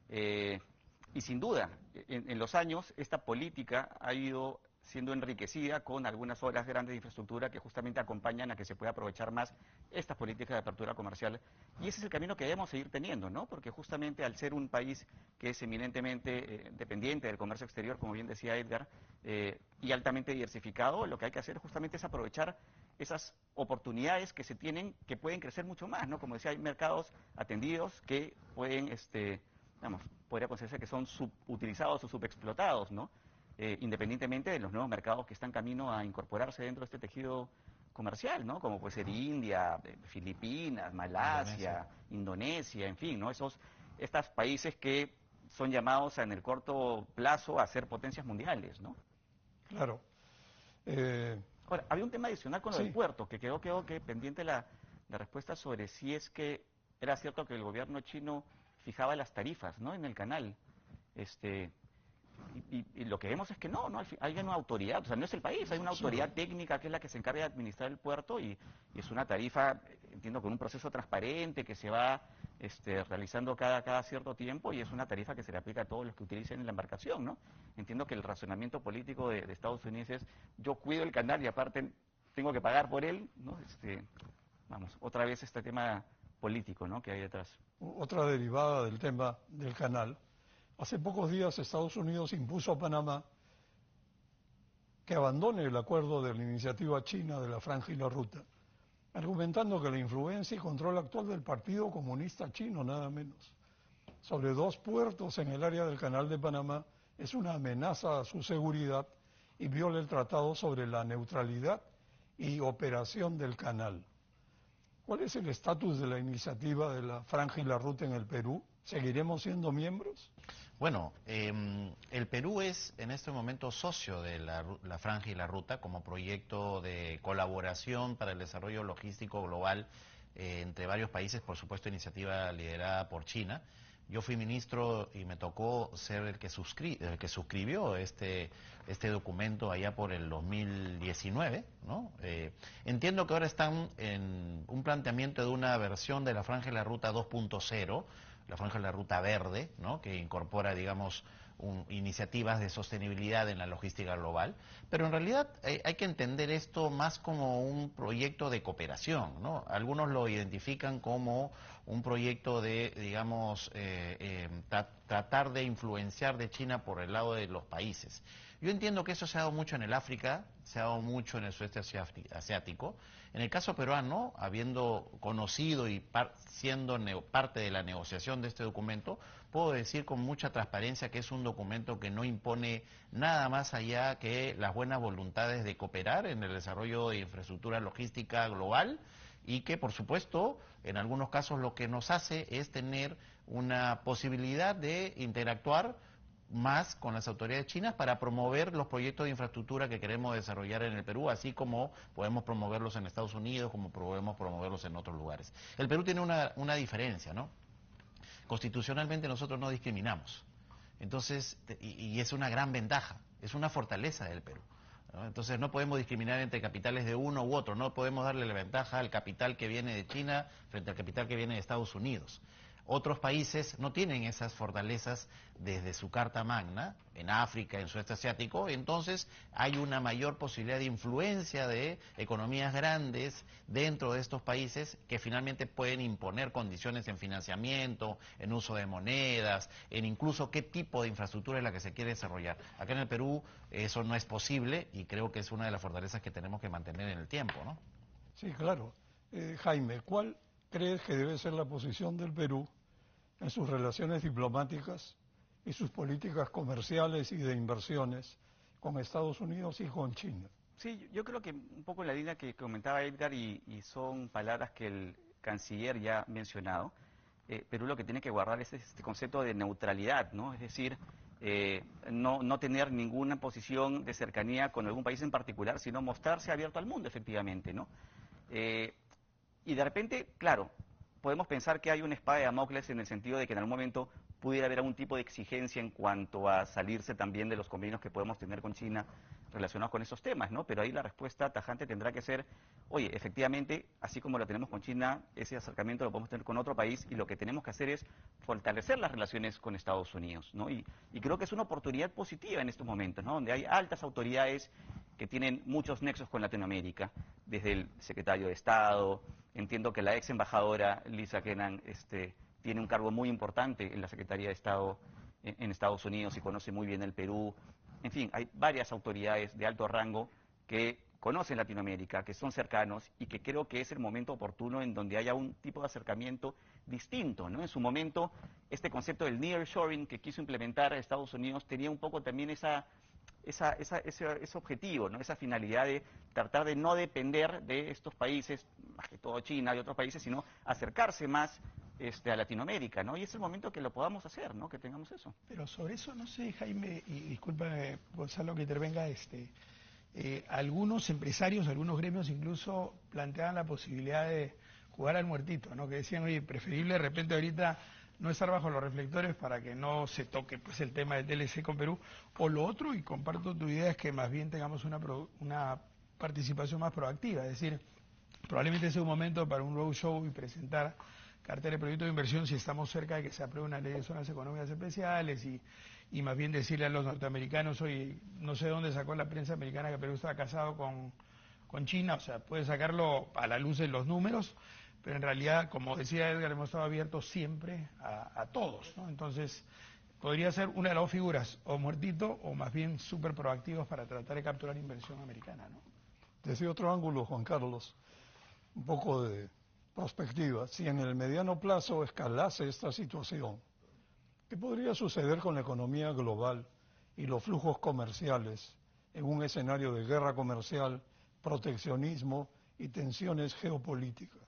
Y sin duda, en los años, esta política ha ido siendo enriquecida con algunas obras grandes de infraestructura que justamente acompañan a que se pueda aprovechar más estas políticas de apertura comercial. Y ese es el camino que debemos seguir teniendo, ¿no? Porque justamente al ser un país que es eminentemente dependiente del comercio exterior, como bien decía Edgar, y altamente diversificado, lo que hay que hacer justamente es aprovechar esas oportunidades que se tienen, que pueden crecer mucho más, ¿no? Como decía, hay mercados atendidos que pueden, podría considerarse que son subutilizados o subexplotados, ¿no? Independientemente de los nuevos mercados que están camino a incorporarse dentro de este tejido comercial, ¿no? Como puede ser India, Filipinas, Malasia, Indonesia, en fin, ¿no? Estos países que son llamados en el corto plazo a ser potencias mundiales, ¿no? Claro. Ahora, había un tema adicional con lo Sí. del puerto, que quedó que pendiente la respuesta sobre si es que era cierto que el gobierno chino fijaba las tarifas, ¿no? En el canal. Y lo que vemos es que no, hay una autoridad, o sea, no es el país, hay una autoridad técnica que es la que se encarga de administrar el puerto y es una tarifa, entiendo, con un proceso transparente que se va realizando cada cierto tiempo y es una tarifa que se le aplica a todos los que utilicen la embarcación, ¿no? Entiendo que el razonamiento político de Estados Unidos es, yo cuido el canal y aparte tengo que pagar por él, ¿no? Vamos, otra vez este tema político, ¿no? Que hay detrás. Otra derivada del tema del canal. Hace pocos días Estados Unidos impuso a Panamá que abandone el acuerdo de la iniciativa china de la Franja y la Ruta, argumentando que la influencia y control actual del Partido Comunista Chino, nada menos, sobre 2 puertos en el área del Canal de Panamá es una amenaza a su seguridad y viola el tratado sobre la neutralidad y operación del canal. ¿Cuál es el estatus de la iniciativa de la Franja y la Ruta en el Perú? ¿Seguiremos siendo miembros? Bueno, el Perú es en este momento socio de la Franja y la Ruta como proyecto de colaboración para el desarrollo logístico global entre varios países, por supuesto iniciativa liderada por China. Yo fui ministro y me tocó ser el que suscribió este documento allá por el 2019, ¿no? Entiendo que ahora están en un planteamiento de una versión de la Franja y la Ruta 2.0, la Franja y la Ruta Verde, ¿no? Que incorpora, digamos, iniciativas de sostenibilidad en la logística global, pero en realidad hay que entender esto más como un proyecto de cooperación, ¿no? Algunos lo identifican como un proyecto de, digamos, tratar de influenciar de China por el lado de los países. Yo entiendo que eso se ha dado mucho en el África, se ha dado mucho en el sudeste asiático. En el caso peruano, habiendo conocido y siendo parte de la negociación de este documento, puedo decir con mucha transparencia que es un documento que no impone nada más allá que las buenas voluntades de cooperar en el desarrollo de infraestructura logística global y que, por supuesto, en algunos casos lo que nos hace es tener una posibilidad de interactuar más con las autoridades chinas para promover los proyectos de infraestructura que queremos desarrollar en el Perú, así como podemos promoverlos en Estados Unidos, como podemos promoverlos en otros lugares. El Perú tiene una diferencia, ¿no? Constitucionalmente nosotros no discriminamos. Entonces, y es una gran ventaja, es una fortaleza del Perú, ¿no? Entonces no podemos discriminar entre capitales de uno u otro, no podemos darle la ventaja al capital que viene de China frente al capital que viene de Estados Unidos. Otros países no tienen esas fortalezas desde su Carta Magna, en África, en Sudeste Asiático, entonces hay una mayor posibilidad de influencia de economías grandes dentro de estos países que finalmente pueden imponer condiciones en financiamiento, en uso de monedas, en incluso qué tipo de infraestructura es la que se quiere desarrollar. Acá en el Perú eso no es posible y creo que es una de las fortalezas que tenemos que mantener en el tiempo, ¿no? Sí, claro. Jaime, ¿cuál crees que debe ser la posición del Perú en sus relaciones diplomáticas y sus políticas comerciales y de inversiones con Estados Unidos y con China? Sí, yo creo que un poco en la línea que comentaba Edgar y son palabras que el canciller ya ha mencionado, Perú lo que tiene que guardar es este concepto de neutralidad, ¿no? Es decir, no tener ninguna posición de cercanía con algún país en particular, sino mostrarse abierto al mundo, efectivamente, ¿no? Y de repente, claro, podemos pensar que hay una espada de Damocles en el sentido de que en algún momento pudiera haber algún tipo de exigencia en cuanto a salirse también de los convenios que podemos tener con China relacionados con esos temas, ¿no? Pero ahí la respuesta tajante tendrá que ser, oye, efectivamente, así como lo tenemos con China, ese acercamiento lo podemos tener con otro país y lo que tenemos que hacer es fortalecer las relaciones con Estados Unidos, ¿no? Y creo que es una oportunidad positiva en estos momentos, ¿no? Donde hay altas autoridades que tienen muchos nexos con Latinoamérica, desde el secretario de Estado, entiendo que la ex embajadora Lisa Kennan tiene un cargo muy importante en la Secretaría de Estado en Estados Unidos y conoce muy bien el Perú. En fin, hay varias autoridades de alto rango que conocen Latinoamérica, que son cercanos y que creo que es el momento oportuno en donde haya un tipo de acercamiento distinto, ¿no? En su momento, este concepto del nearshoring que quiso implementar Estados Unidos tenía un poco también ese objetivo, ¿no? Esa finalidad de tratar de no depender de estos países, más que todo China y otros países, sino acercarse más a Latinoamérica, ¿no? Y es el momento que lo podamos hacer, ¿no? Que tengamos eso. Pero sobre eso, no sé, Jaime, y discúlpame, Gonzalo, que intervenga, algunos empresarios, algunos gremios incluso planteaban la posibilidad de jugar al muertito, ¿no? Que decían, oye, preferible de repente ahorita no estar bajo los reflectores para que no se toque pues el tema del TLC con Perú. O lo otro, y comparto tu idea, es que más bien tengamos una participación más proactiva, es decir, probablemente sea un momento para un roadshow y presentar cartera de proyectos de inversión si estamos cerca de que se apruebe una ley de zonas económicas especiales y más bien decirle a los norteamericanos, oye, no sé dónde sacó la prensa americana que Perú estaba casado con China, o sea, puede sacarlo a la luz de los números, pero en realidad, como decía Edgar, hemos estado abiertos siempre a todos, ¿no? Entonces, podría ser una de las dos figuras, o muertito o más bien súper proactivos para tratar de capturar inversión americana, ¿no? Desde otro ángulo, Juan Carlos, un poco de perspectiva, si en el mediano plazo escalase esta situación, ¿qué podría suceder con la economía global y los flujos comerciales en un escenario de guerra comercial, proteccionismo y tensiones geopolíticas?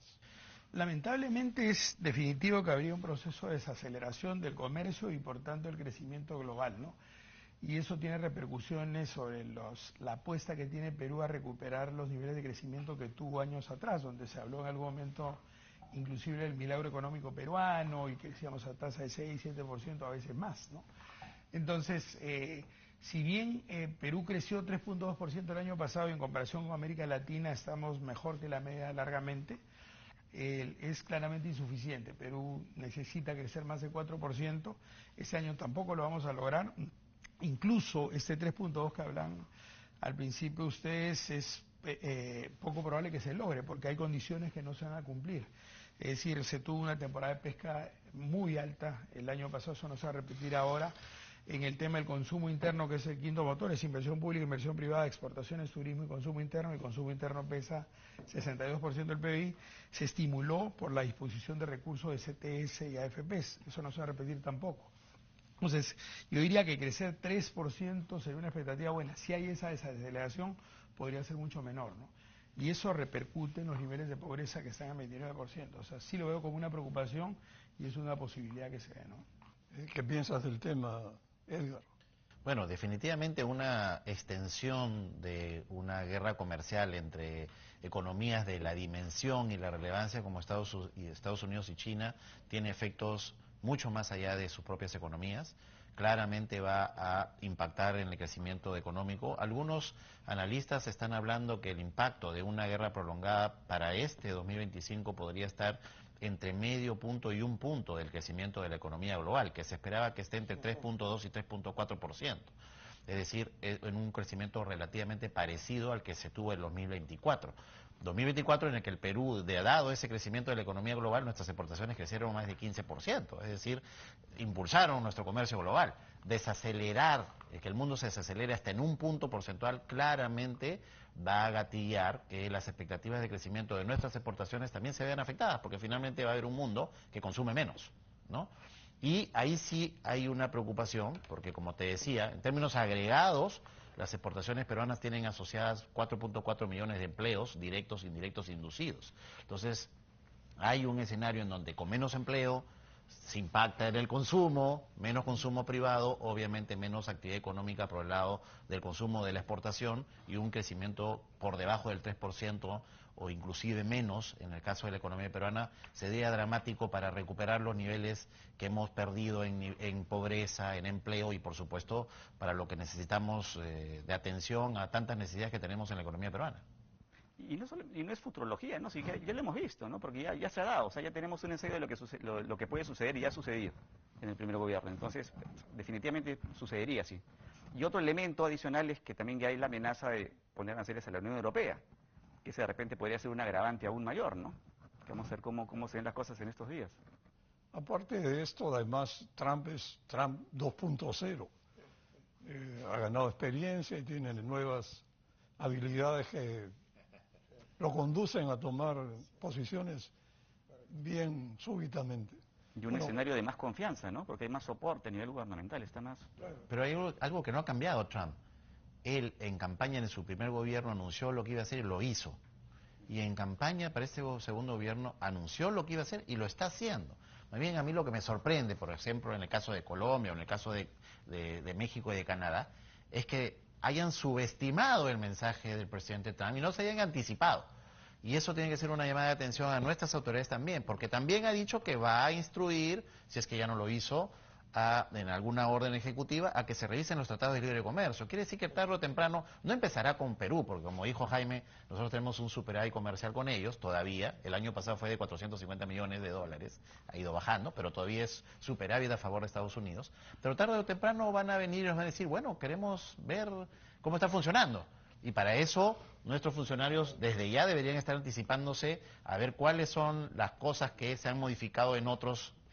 Lamentablemente es definitivo que habría un proceso de desaceleración del comercio y por tanto el crecimiento global, ¿no? Y eso tiene repercusiones sobre la apuesta que tiene Perú a recuperar los niveles de crecimiento que tuvo años atrás, donde se habló en algún momento inclusive del milagro económico peruano y crecíamos a tasa de 6, 7%, a veces más, ¿no? Entonces, si bien Perú creció 3.2% el año pasado y en comparación con América Latina estamos mejor que la media largamente, es claramente insuficiente. Perú necesita crecer más de 4%, este año tampoco lo vamos a lograr. Incluso este 3.2 que hablan al principio ustedes es poco probable que se logre porque hay condiciones que no se van a cumplir. Es decir, se tuvo una temporada de pesca muy alta el año pasado, eso no se va a repetir ahora. En el tema del consumo interno, que es el quinto motor, es inversión pública, inversión privada, exportaciones, turismo y consumo interno. El consumo interno pesa 62% del PIB. Se estimuló por la disposición de recursos de CTS y AFPs. Eso no se va a repetir tampoco. Entonces, yo diría que crecer 3% sería una expectativa buena. Si hay esa desaceleración, podría ser mucho menor, ¿no? Y eso repercute en los niveles de pobreza que están al 29%. O sea, sí lo veo como una preocupación y es una posibilidad que se dé, ¿no? ¿Qué piensas del tema, Edgar? Bueno, definitivamente una extensión de una guerra comercial entre economías de la dimensión y la relevancia como Estados Unidos y China tiene efectos mucho más allá de sus propias economías. Claramente va a impactar en el crecimiento económico. Algunos analistas están hablando que el impacto de una guerra prolongada para este 2025 podría estar entre medio punto y 1 punto del crecimiento de la economía global, que se esperaba que esté entre 3.2 y 3.4%. Es decir, en un crecimiento relativamente parecido al que se tuvo en 2024. 2024 en el que el Perú, dado ese crecimiento de la economía global, nuestras exportaciones crecieron más de 15%, es decir, impulsaron nuestro comercio global. Desacelerar, que el mundo se desacelere hasta en 1 punto porcentual, claramente va a gatillar que las expectativas de crecimiento de nuestras exportaciones también se vean afectadas, porque finalmente va a haber un mundo que consume menos, ¿no? Y ahí sí hay una preocupación, porque como te decía, en términos agregados, las exportaciones peruanas tienen asociadas 4.4 millones de empleos directos, indirectos, inducidos. Entonces, hay un escenario en donde con menos empleo se impacta en el consumo, menos consumo privado, obviamente menos actividad económica por el lado del consumo de la exportación y un crecimiento por debajo del 3% o inclusive menos, en el caso de la economía peruana, sería dramático para recuperar los niveles que hemos perdido en pobreza, en empleo y por supuesto para lo que necesitamos de atención a tantas necesidades que tenemos en la economía peruana. Y no es futurología, ¿no? Sí, ya lo hemos visto, ¿no? Porque ya se ha dado, o sea, ya tenemos un ensayo de lo que puede suceder y ya ha sucedido en el primer gobierno. Entonces, definitivamente sucedería así. Y otro elemento adicional es que también ya hay la amenaza de poner aranceles a la Unión Europea, que ese de repente podría ser un agravante aún mayor, ¿no? Que vamos a ver cómo se ven las cosas en estos días. Aparte de esto, además, Trump es Trump 2.0. Ha ganado experiencia y tiene nuevas habilidades que lo conducen a tomar posiciones bien súbitamente. Y un escenario de más confianza, ¿no? Porque hay más soporte a nivel gubernamental, está más... Pero hay algo que no ha cambiado Trump. Él en campaña en su primer gobierno anunció lo que iba a hacer y lo hizo. Y en campaña para este segundo gobierno anunció lo que iba a hacer y lo está haciendo. Más bien a mí lo que me sorprende, por ejemplo, en el caso de Colombia o en el caso de México y de Canadá, es que hayan subestimado el mensaje del presidente Trump y no se hayan anticipado. Y eso tiene que ser una llamada de atención a nuestras autoridades también, porque también ha dicho que va a instruir, si es que ya no lo hizo, en alguna orden ejecutiva, a que se revisen los tratados de libre comercio. Quiere decir que tarde o temprano no empezará con Perú, porque como dijo Jaime, nosotros tenemos un superávit comercial con ellos todavía. El año pasado fue de 450 millones de dólares, ha ido bajando, pero todavía es superávit a favor de Estados Unidos. Pero tarde o temprano van a venir y nos van a decir, bueno, queremos ver cómo está funcionando. Y para eso nuestros funcionarios desde ya deberían estar anticipándose a ver cuáles son las cosas que se han modificado en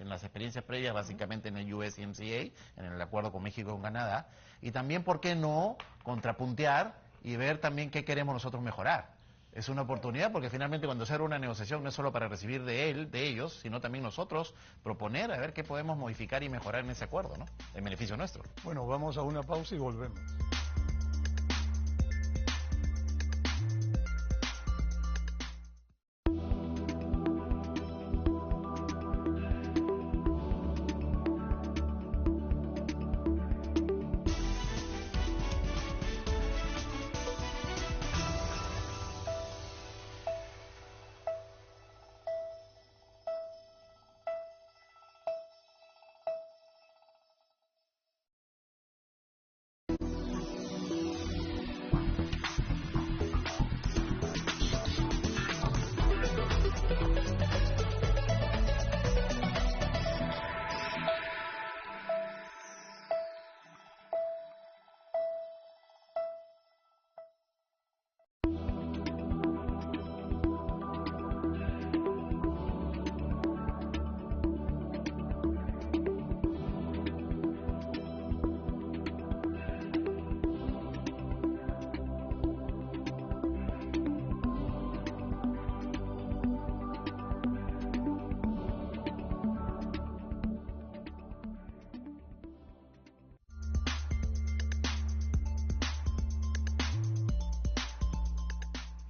las experiencias previas, básicamente en el USMCA, en el acuerdo con México y con Canadá, y también, ¿por qué no?, contrapuntear y ver también qué queremos nosotros mejorar. Es una oportunidad porque finalmente cuando se abre una negociación no es solo para recibir de ellos, sino también nosotros proponer a ver qué podemos modificar y mejorar en ese acuerdo, ¿no?, en beneficio nuestro. Bueno, vamos a una pausa y volvemos.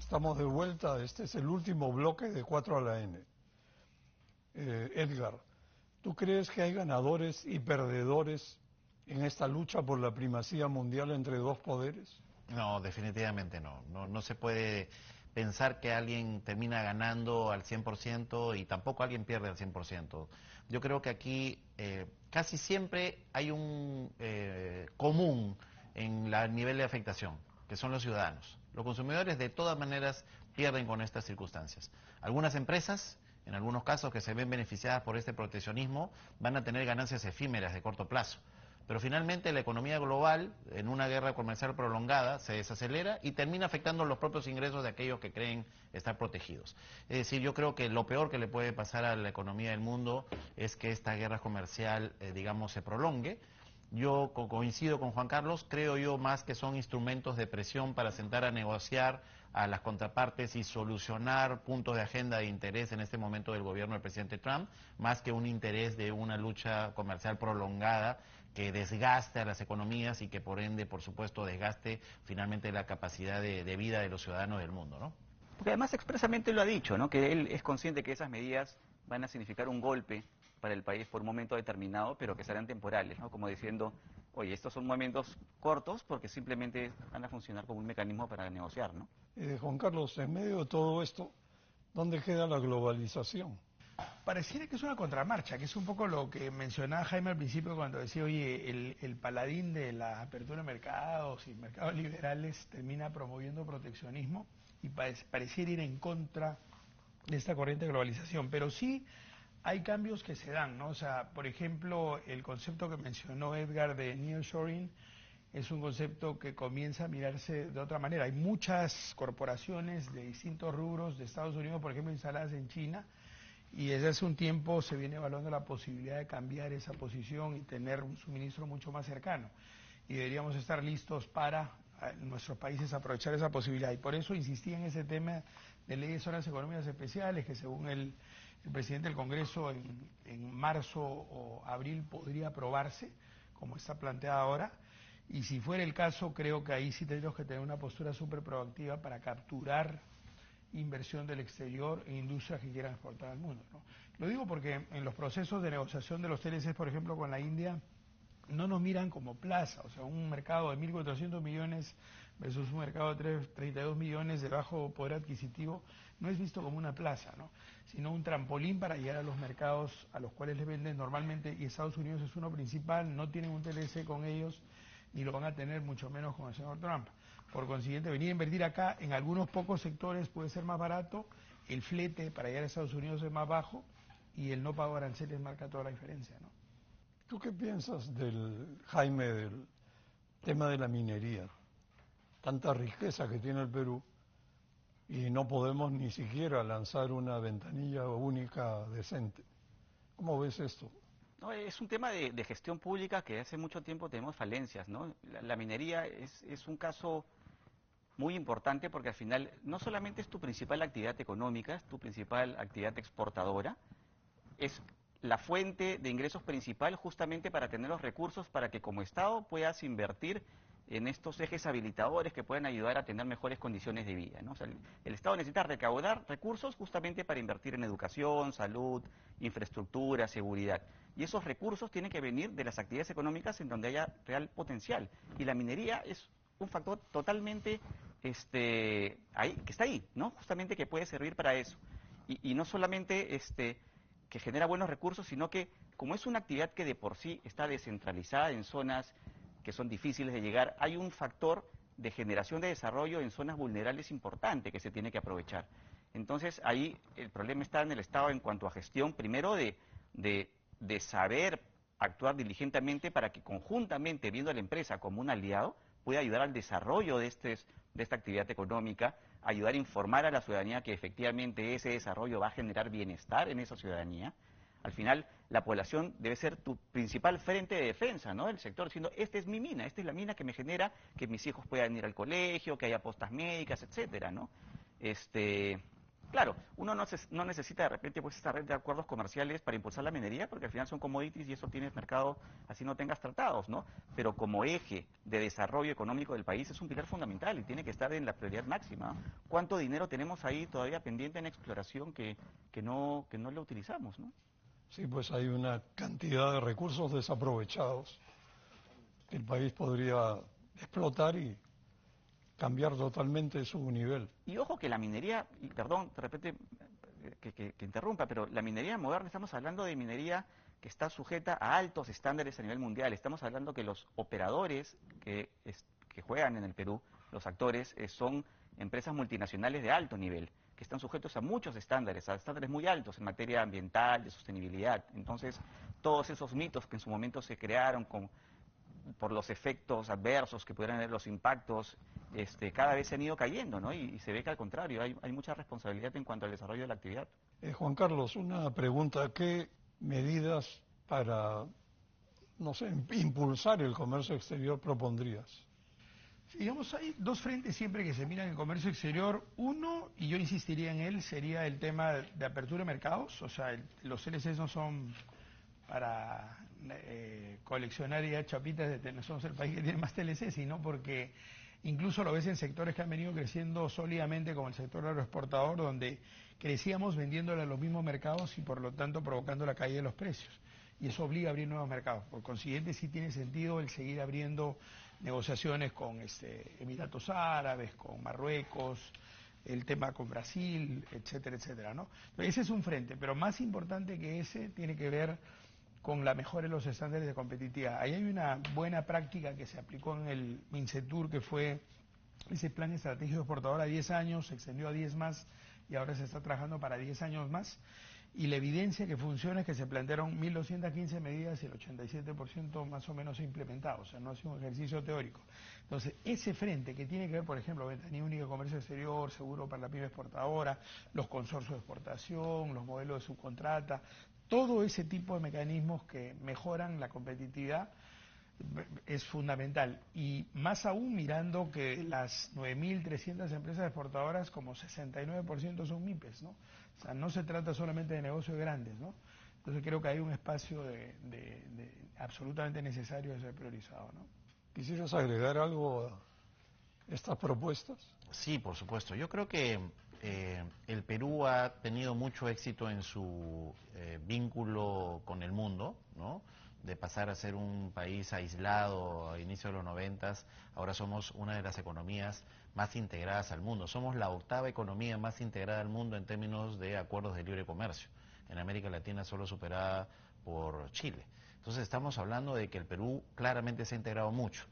Estamos de vuelta, este es el último bloque de 4 a la N. Edgar, ¿tú crees que hay ganadores y perdedores en esta lucha por la primacía mundial entre dos poderes? No, definitivamente no. No se puede pensar que alguien termina ganando al 100% y tampoco alguien pierde al 100%. Yo creo que aquí casi siempre hay un común en el nivel de afectación, que son los ciudadanos. Los consumidores de todas maneras pierden con estas circunstancias. Algunas empresas en algunos casos que se ven beneficiadas por este proteccionismo, van a tener ganancias efímeras de corto plazo. Pero finalmente la economía global, en una guerra comercial prolongada, se desacelera y termina afectando los propios ingresos de aquellos que creen estar protegidos. Es decir, yo creo que lo peor que le puede pasar a la economía del mundo es que esta guerra comercial, digamos, se prolongue. Yo coincido con Juan Carlos, creo yo más que son instrumentos de presión para sentar a negociar a las contrapartes y solucionar puntos de agenda de interés en este momento del gobierno del presidente Trump, más que un interés de una lucha comercial prolongada que desgaste a las economías y que por ende, por supuesto, desgaste finalmente la capacidad de vida de los ciudadanos del mundo, ¿no? Porque además expresamente lo ha dicho, ¿no? Que él es consciente que esas medidas van a significar un golpe para el país por un momento determinado, pero que serán temporales, ¿no? Como diciendo, oye, estos son momentos cortos porque simplemente van a funcionar como un mecanismo para negociar, ¿no? Juan Carlos, en medio de todo esto, ¿dónde queda la globalización? Pareciera que es una contramarcha, que es un poco lo que mencionaba Jaime al principio cuando decía, oye, el paladín de la apertura de mercados y mercados liberales termina promoviendo proteccionismo y pareciera ir en contra de esta corriente de globalización. Pero sí hay cambios que se dan, ¿no? O sea, por ejemplo, el concepto que mencionó Edgar de nearshoring es un concepto que comienza a mirarse de otra manera. Hay muchas corporaciones de distintos rubros de Estados Unidos, por ejemplo, instaladas en China, y desde hace un tiempo se viene evaluando la posibilidad de cambiar esa posición y tener un suministro mucho más cercano. Y deberíamos estar listos para en nuestros países aprovechar esa posibilidad. Y por eso insistí en ese tema de ley de zonas económicas especiales, que según el presidente del Congreso en marzo o abril podría aprobarse, como está planteada ahora. Y si fuera el caso, creo que ahí sí tendríamos que tener una postura súper proactiva para capturar inversión del exterior e industrias que quieran exportar al mundo, ¿no? Lo digo porque en los procesos de negociación de los TLCs, por ejemplo, con la India, no nos miran como plaza, o sea, un mercado de 1.400 millones versus un mercado de 32 millones de bajo poder adquisitivo, no es visto como una plaza, ¿no? Sino un trampolín para llegar a los mercados a los cuales les venden normalmente, y Estados Unidos es uno principal, no tienen un TLC con ellos, ni lo van a tener mucho menos con el señor Trump. Por consiguiente, venir a invertir acá en algunos pocos sectores puede ser más barato, el flete para llegar a Estados Unidos es más bajo y el no pago de aranceles marca toda la diferencia, ¿no? ¿Tú qué piensas Jaime, del tema de la minería? Tanta riqueza que tiene el Perú y no podemos ni siquiera lanzar una ventanilla única decente. ¿Cómo ves esto? No, es un tema de gestión pública que hace mucho tiempo tenemos falencias, ¿no? La minería es un caso muy importante porque al final no solamente es tu principal actividad económica, es tu principal actividad exportadora, es la fuente de ingresos principal justamente para tener los recursos para que como Estado puedas invertir en estos ejes habilitadores que pueden ayudar a tener mejores condiciones de vida, ¿no? O sea, el Estado necesita recaudar recursos justamente para invertir en educación, salud, infraestructura, seguridad. Y esos recursos tienen que venir de las actividades económicas en donde haya real potencial. Y la minería es un factor totalmente ahí, que está ahí, ¿no? Justamente que puede servir para eso. Y no solamente que genera buenos recursos, sino que como es una actividad que de por sí está descentralizada en zonas que son difíciles de llegar, hay un factor de generación de desarrollo en zonas vulnerables importante que se tiene que aprovechar. Entonces ahí el problema está en el Estado en cuanto a gestión, primero de saber actuar diligentemente para que conjuntamente, viendo a la empresa como un aliado, pueda ayudar al desarrollo de esta actividad económica, ayudar a informar a la ciudadanía que efectivamente ese desarrollo va a generar bienestar en esa ciudadanía. Al final, la población debe ser tu principal frente de defensa, ¿no? Del sector, diciendo, esta es mi mina, esta es la mina que me genera que mis hijos puedan ir al colegio, que haya postas médicas, etcétera, ¿no? Claro, uno no necesita de repente pues esta red de acuerdos comerciales para impulsar la minería, porque al final son commodities y eso tienes mercado, así no tengas tratados, ¿no? Pero como eje de desarrollo económico del país es un pilar fundamental y tiene que estar en la prioridad máxima. ¿Cuánto dinero tenemos ahí todavía pendiente en exploración que no lo utilizamos, ¿no? Sí, pues hay una cantidad de recursos desaprovechados que el país podría explotar y cambiar totalmente su nivel. Y ojo que la minería, y perdón, de repente que interrumpa, pero la minería moderna, estamos hablando de minería que está sujeta a altos estándares a nivel mundial. Estamos hablando que los operadores que juegan en el Perú, los actores, son empresas multinacionales de alto nivel, que están sujetos a muchos estándares, a estándares muy altos en materia ambiental, de sostenibilidad. Entonces, todos esos mitos que en su momento se crearon por los efectos adversos que pudieran tener los impactos, cada vez se han ido cayendo, ¿no? Y se ve que al contrario, hay mucha responsabilidad en cuanto al desarrollo de la actividad. Juan Carlos, una pregunta, ¿qué medidas para, no sé, impulsar el comercio exterior propondrías? Digamos, hay dos frentes siempre que se miran en el comercio exterior. Uno, y yo insistiría en él, sería el tema de apertura de mercados. O sea, los CLCs no son para coleccionar ya chapitas de que somos el país que tiene más TLC, sino porque incluso lo ves en sectores que han venido creciendo sólidamente, como el sector agroexportador, donde crecíamos vendiéndole a los mismos mercados y por lo tanto provocando la caída de los precios. Y eso obliga a abrir nuevos mercados. Por consiguiente, sí tiene sentido el seguir abriendo negociaciones con Emiratos Árabes, con Marruecos, el tema con Brasil, etcétera, etcétera, ¿no? Entonces, ese es un frente, pero más importante que ese tiene que ver con la mejora de los estándares de competitividad. Ahí hay una buena práctica que se aplicó en el MINCETUR, que fue ese plan estratégico exportador a 10 años, se extendió a 10 más y ahora se está trabajando para 10 años más. Y la evidencia que funciona es que se plantearon 1.215 medidas y el 87% más o menos implementado, o sea, no ha sido un ejercicio teórico. Entonces, ese frente que tiene que ver, por ejemplo, ventanilla única de comercio exterior, seguro para la pyme exportadora, los consorcios de exportación, los modelos de subcontrata, todo ese tipo de mecanismos que mejoran la competitividad es fundamental. Y más aún mirando que las 9.300 empresas exportadoras, como 69% son MIPES, ¿no? O sea, no se trata solamente de negocios grandes, ¿no? Entonces creo que hay un espacio absolutamente necesario de ser priorizado, ¿no? ¿Quisieras agregar algo a estas propuestas? Sí, por supuesto. Yo creo que el Perú ha tenido mucho éxito en su vínculo con el mundo, ¿no? De pasar a ser un país aislado a inicios de los 90, ahora somos una de las economías más integradas al mundo. Somos la 8ª economía más integrada al mundo en términos de acuerdos de libre comercio. En América Latina solo superada por Chile. Entonces estamos hablando de que el Perú claramente se ha integrado mucho.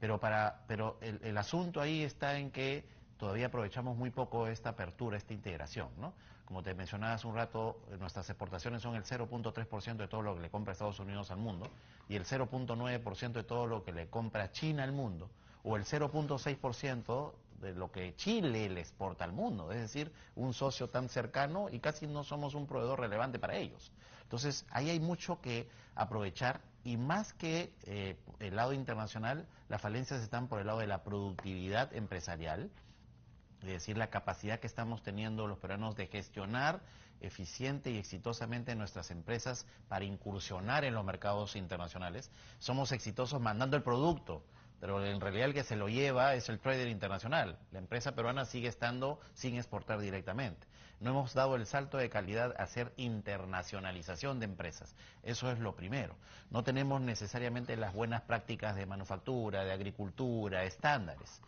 Pero el asunto ahí está en que todavía aprovechamos muy poco esta apertura, esta integración, ¿no? Como te mencionaba hace un rato, nuestras exportaciones son el 0.3% de todo lo que le compra Estados Unidos al mundo y el 0.9% de todo lo que le compra China al mundo, o el 0.6% de lo que Chile le exporta al mundo, es decir, un socio tan cercano y casi no somos un proveedor relevante para ellos. Entonces, ahí hay mucho que aprovechar y más que el lado internacional, las falencias están por el lado de la productividad empresarial, es decir, la capacidad que estamos teniendo los peruanos de gestionar eficiente y exitosamente nuestras empresas para incursionar en los mercados internacionales. Somos exitosos mandando el producto, pero en realidad el que se lo lleva es el trader internacional. La empresa peruana sigue estando sin exportar directamente. No hemos dado el salto de calidad a hacer internacionalización de empresas. Eso es lo primero. No tenemos necesariamente las buenas prácticas de manufactura, de agricultura, estándares.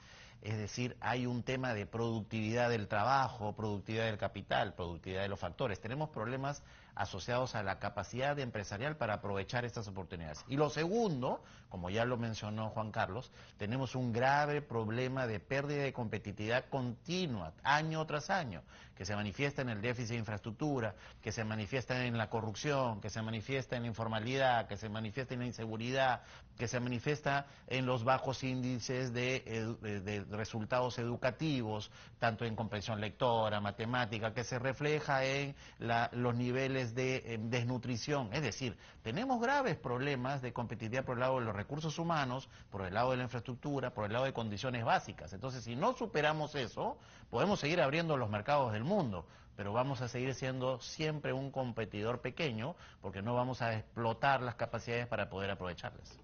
Es decir, hay un tema de productividad del trabajo, productividad del capital, productividad de los factores. Tenemos problemas asociados a la capacidad empresarial para aprovechar estas oportunidades. Y lo segundo, como ya lo mencionó Juan Carlos, tenemos un grave problema de pérdida de competitividad continua, año tras año, que se manifiesta en el déficit de infraestructura, que se manifiesta en la corrupción, que se manifiesta en la informalidad, que se manifiesta en la inseguridad, que se manifiesta en los bajos índices de resultados educativos, tanto en comprensión lectora, matemática, que se refleja en los niveles de desnutrición. Es decir, tenemos graves problemas de competitividad por el lado de los recursos humanos, por el lado de la infraestructura, por el lado de condiciones básicas. Entonces, si no superamos eso, podemos seguir abriendo los mercados del mundo, pero vamos a seguir siendo siempre un competidor pequeño, porque no vamos a explotar las capacidades para poder aprovecharlas.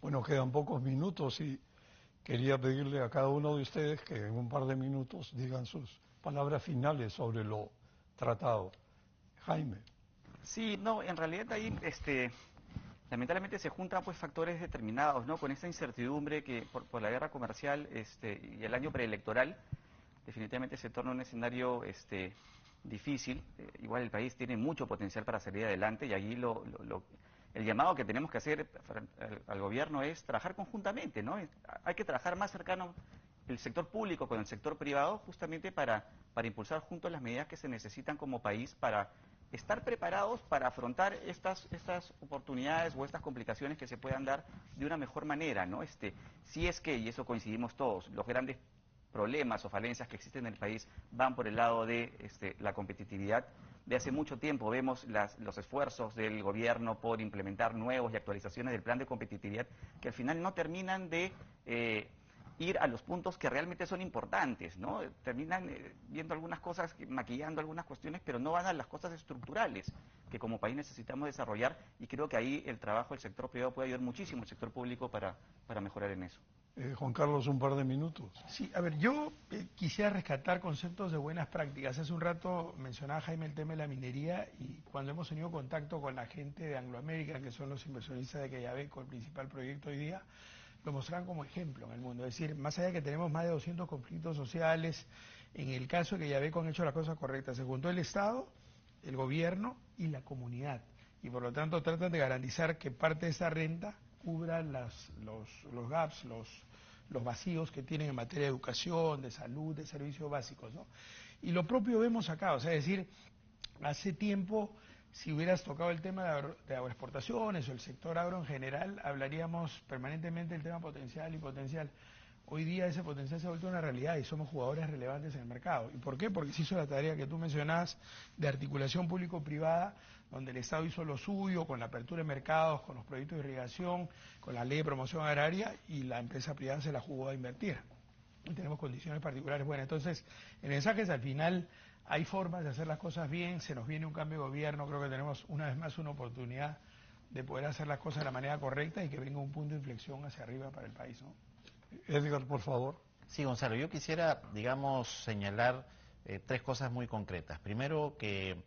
Bueno, quedan pocos minutos y quería pedirle a cada uno de ustedes que en un par de minutos digan sus palabras finales sobre lo tratado. Jaime. Sí, no, en realidad ahí, lamentablemente se juntan pues factores determinados, ¿no? Con esta incertidumbre que por la guerra comercial, y el año preelectoral, definitivamente se torna un escenario, difícil. Igual el país tiene mucho potencial para salir adelante y allí el llamado que tenemos que hacer al gobierno es trabajar conjuntamente, ¿no? Hay que trabajar más cercano el sector público con el sector privado justamente para impulsar juntos las medidas que se necesitan como país para estar preparados para afrontar estas oportunidades o estas complicaciones que se puedan dar de una mejor manera, ¿no? Si es que, y eso coincidimos todos, los grandes problemas o falencias que existen en el país van por el lado de la competitividad. De hace mucho tiempo vemos los esfuerzos del gobierno por implementar nuevos y actualizaciones del plan de competitividad que al final no terminan de ir a los puntos que realmente son importantes, ¿no? Terminan viendo algunas cosas, maquillando algunas cuestiones, pero no van a las cosas estructurales que como país necesitamos desarrollar, y creo que ahí el trabajo del sector privado puede ayudar muchísimo al sector público para mejorar en eso. Juan Carlos, un par de minutos. Sí, a ver, yo quisiera rescatar conceptos de buenas prácticas. Hace un rato mencionaba Jaime el tema de la minería, y cuando hemos tenido contacto con la gente de Anglo American, que son los inversionistas de Quellaveco, el principal proyecto hoy día, lo mostraban como ejemplo en el mundo. Es decir, más allá de que tenemos más de 200 conflictos sociales, en el caso de Quellaveco han hecho las cosas correctas. Se juntó el Estado, el gobierno y la comunidad, y por lo tanto tratan de garantizar que parte de esa renta cubra los gaps, los vacíos que tienen en materia de educación, de salud, de servicios básicos, ¿no? Y lo propio vemos acá, o sea, es decir, hace tiempo, si hubieras tocado el tema de agroexportaciones o el sector agro en general, hablaríamos permanentemente del tema potencial y potencial. Hoy día ese potencial se ha vuelto una realidad y somos jugadores relevantes en el mercado. ¿Y por qué? Porque se hizo la tarea que tú mencionabas de articulación público-privada, donde el Estado hizo lo suyo con la apertura de mercados, con los proyectos de irrigación, con la ley de promoción agraria, y la empresa privada se la jugó a invertir. Y tenemos condiciones particulares buenas. Entonces, el mensaje es, al final hay formas de hacer las cosas bien, se nos viene un cambio de gobierno, creo que tenemos una vez más una oportunidad de poder hacer las cosas de la manera correcta y que venga un punto de inflexión hacia arriba para el país, ¿no? Edgar, por favor. Sí, Gonzalo, yo quisiera, digamos, señalar tres cosas muy concretas. Primero, que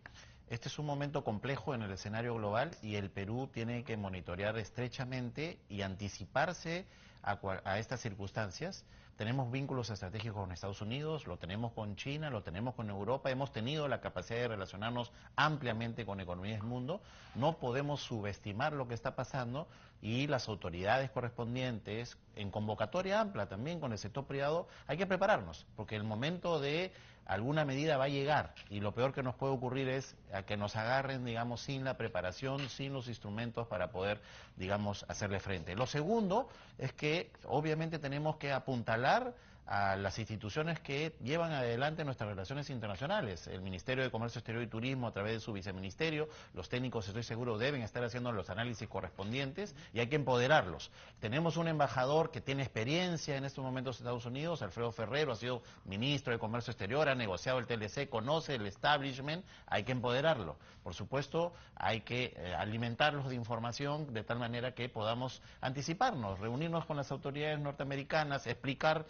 este es un momento complejo en el escenario global y el Perú tiene que monitorear estrechamente y anticiparse a estas circunstancias. Tenemos vínculos estratégicos con Estados Unidos, lo tenemos con China, lo tenemos con Europa, hemos tenido la capacidad de relacionarnos ampliamente con economías del mundo. No podemos subestimar lo que está pasando, y las autoridades correspondientes, en convocatoria amplia también con el sector privado, hay que prepararnos, porque el momento de alguna medida va a llegar, y lo peor que nos puede ocurrir es a que nos agarren, digamos, sin la preparación, sin los instrumentos para poder, digamos, hacerle frente. Lo segundo es que obviamente tenemos que apuntalar a las instituciones que llevan adelante nuestras relaciones internacionales. El Ministerio de Comercio Exterior y Turismo, a través de su viceministerio, los técnicos, estoy seguro, deben estar haciendo los análisis correspondientes, y hay que empoderarlos. Tenemos un embajador que tiene experiencia en estos momentos en Estados Unidos, Alfredo Ferrero, ha sido ministro de Comercio Exterior, ha negociado el TLC, conoce el establishment, hay que empoderarlo. Por supuesto, hay que alimentarlos de información de tal manera que podamos anticiparnos, reunirnos con las autoridades norteamericanas, explicar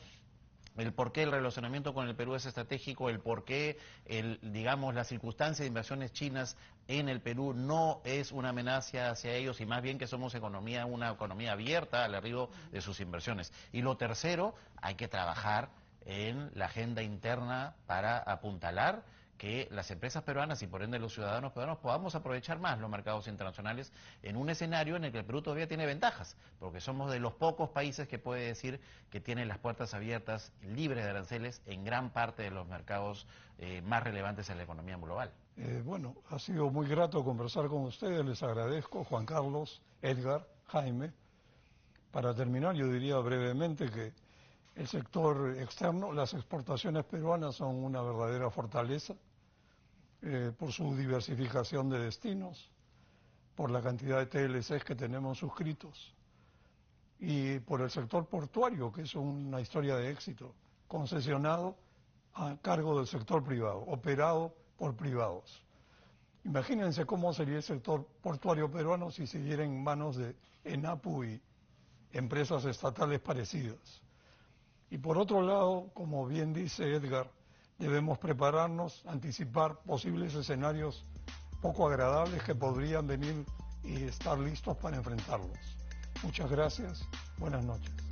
el por qué el relacionamiento con el Perú es estratégico, el por qué, digamos, la circunstancia de inversiones chinas en el Perú no es una amenaza hacia ellos, y más bien que somos una economía abierta al arribo de sus inversiones. Y lo tercero, hay que trabajar en la agenda interna para apuntalar que las empresas peruanas y por ende los ciudadanos peruanos podamos aprovechar más los mercados internacionales en un escenario en el que el Perú todavía tiene ventajas, porque somos de los pocos países que puede decir que tienen las puertas abiertas, libres de aranceles, en gran parte de los mercados más relevantes en la economía global. Bueno, ha sido muy grato conversar con ustedes, les agradezco, Juan Carlos, Edgar, Jaime. Para terminar, yo diría brevemente que el sector externo, las exportaciones peruanas son una verdadera fortaleza por su diversificación de destinos, por la cantidad de TLCs que tenemos suscritos, y por el sector portuario, que es una historia de éxito, concesionado a cargo del sector privado, operado por privados. Imagínense cómo sería el sector portuario peruano si siguiera en manos de ENAPU y empresas estatales parecidas. Y por otro lado, como bien dice Edgar, debemos prepararnos, anticipar posibles escenarios poco agradables que podrían venir y estar listos para enfrentarlos. Muchas gracias, buenas noches.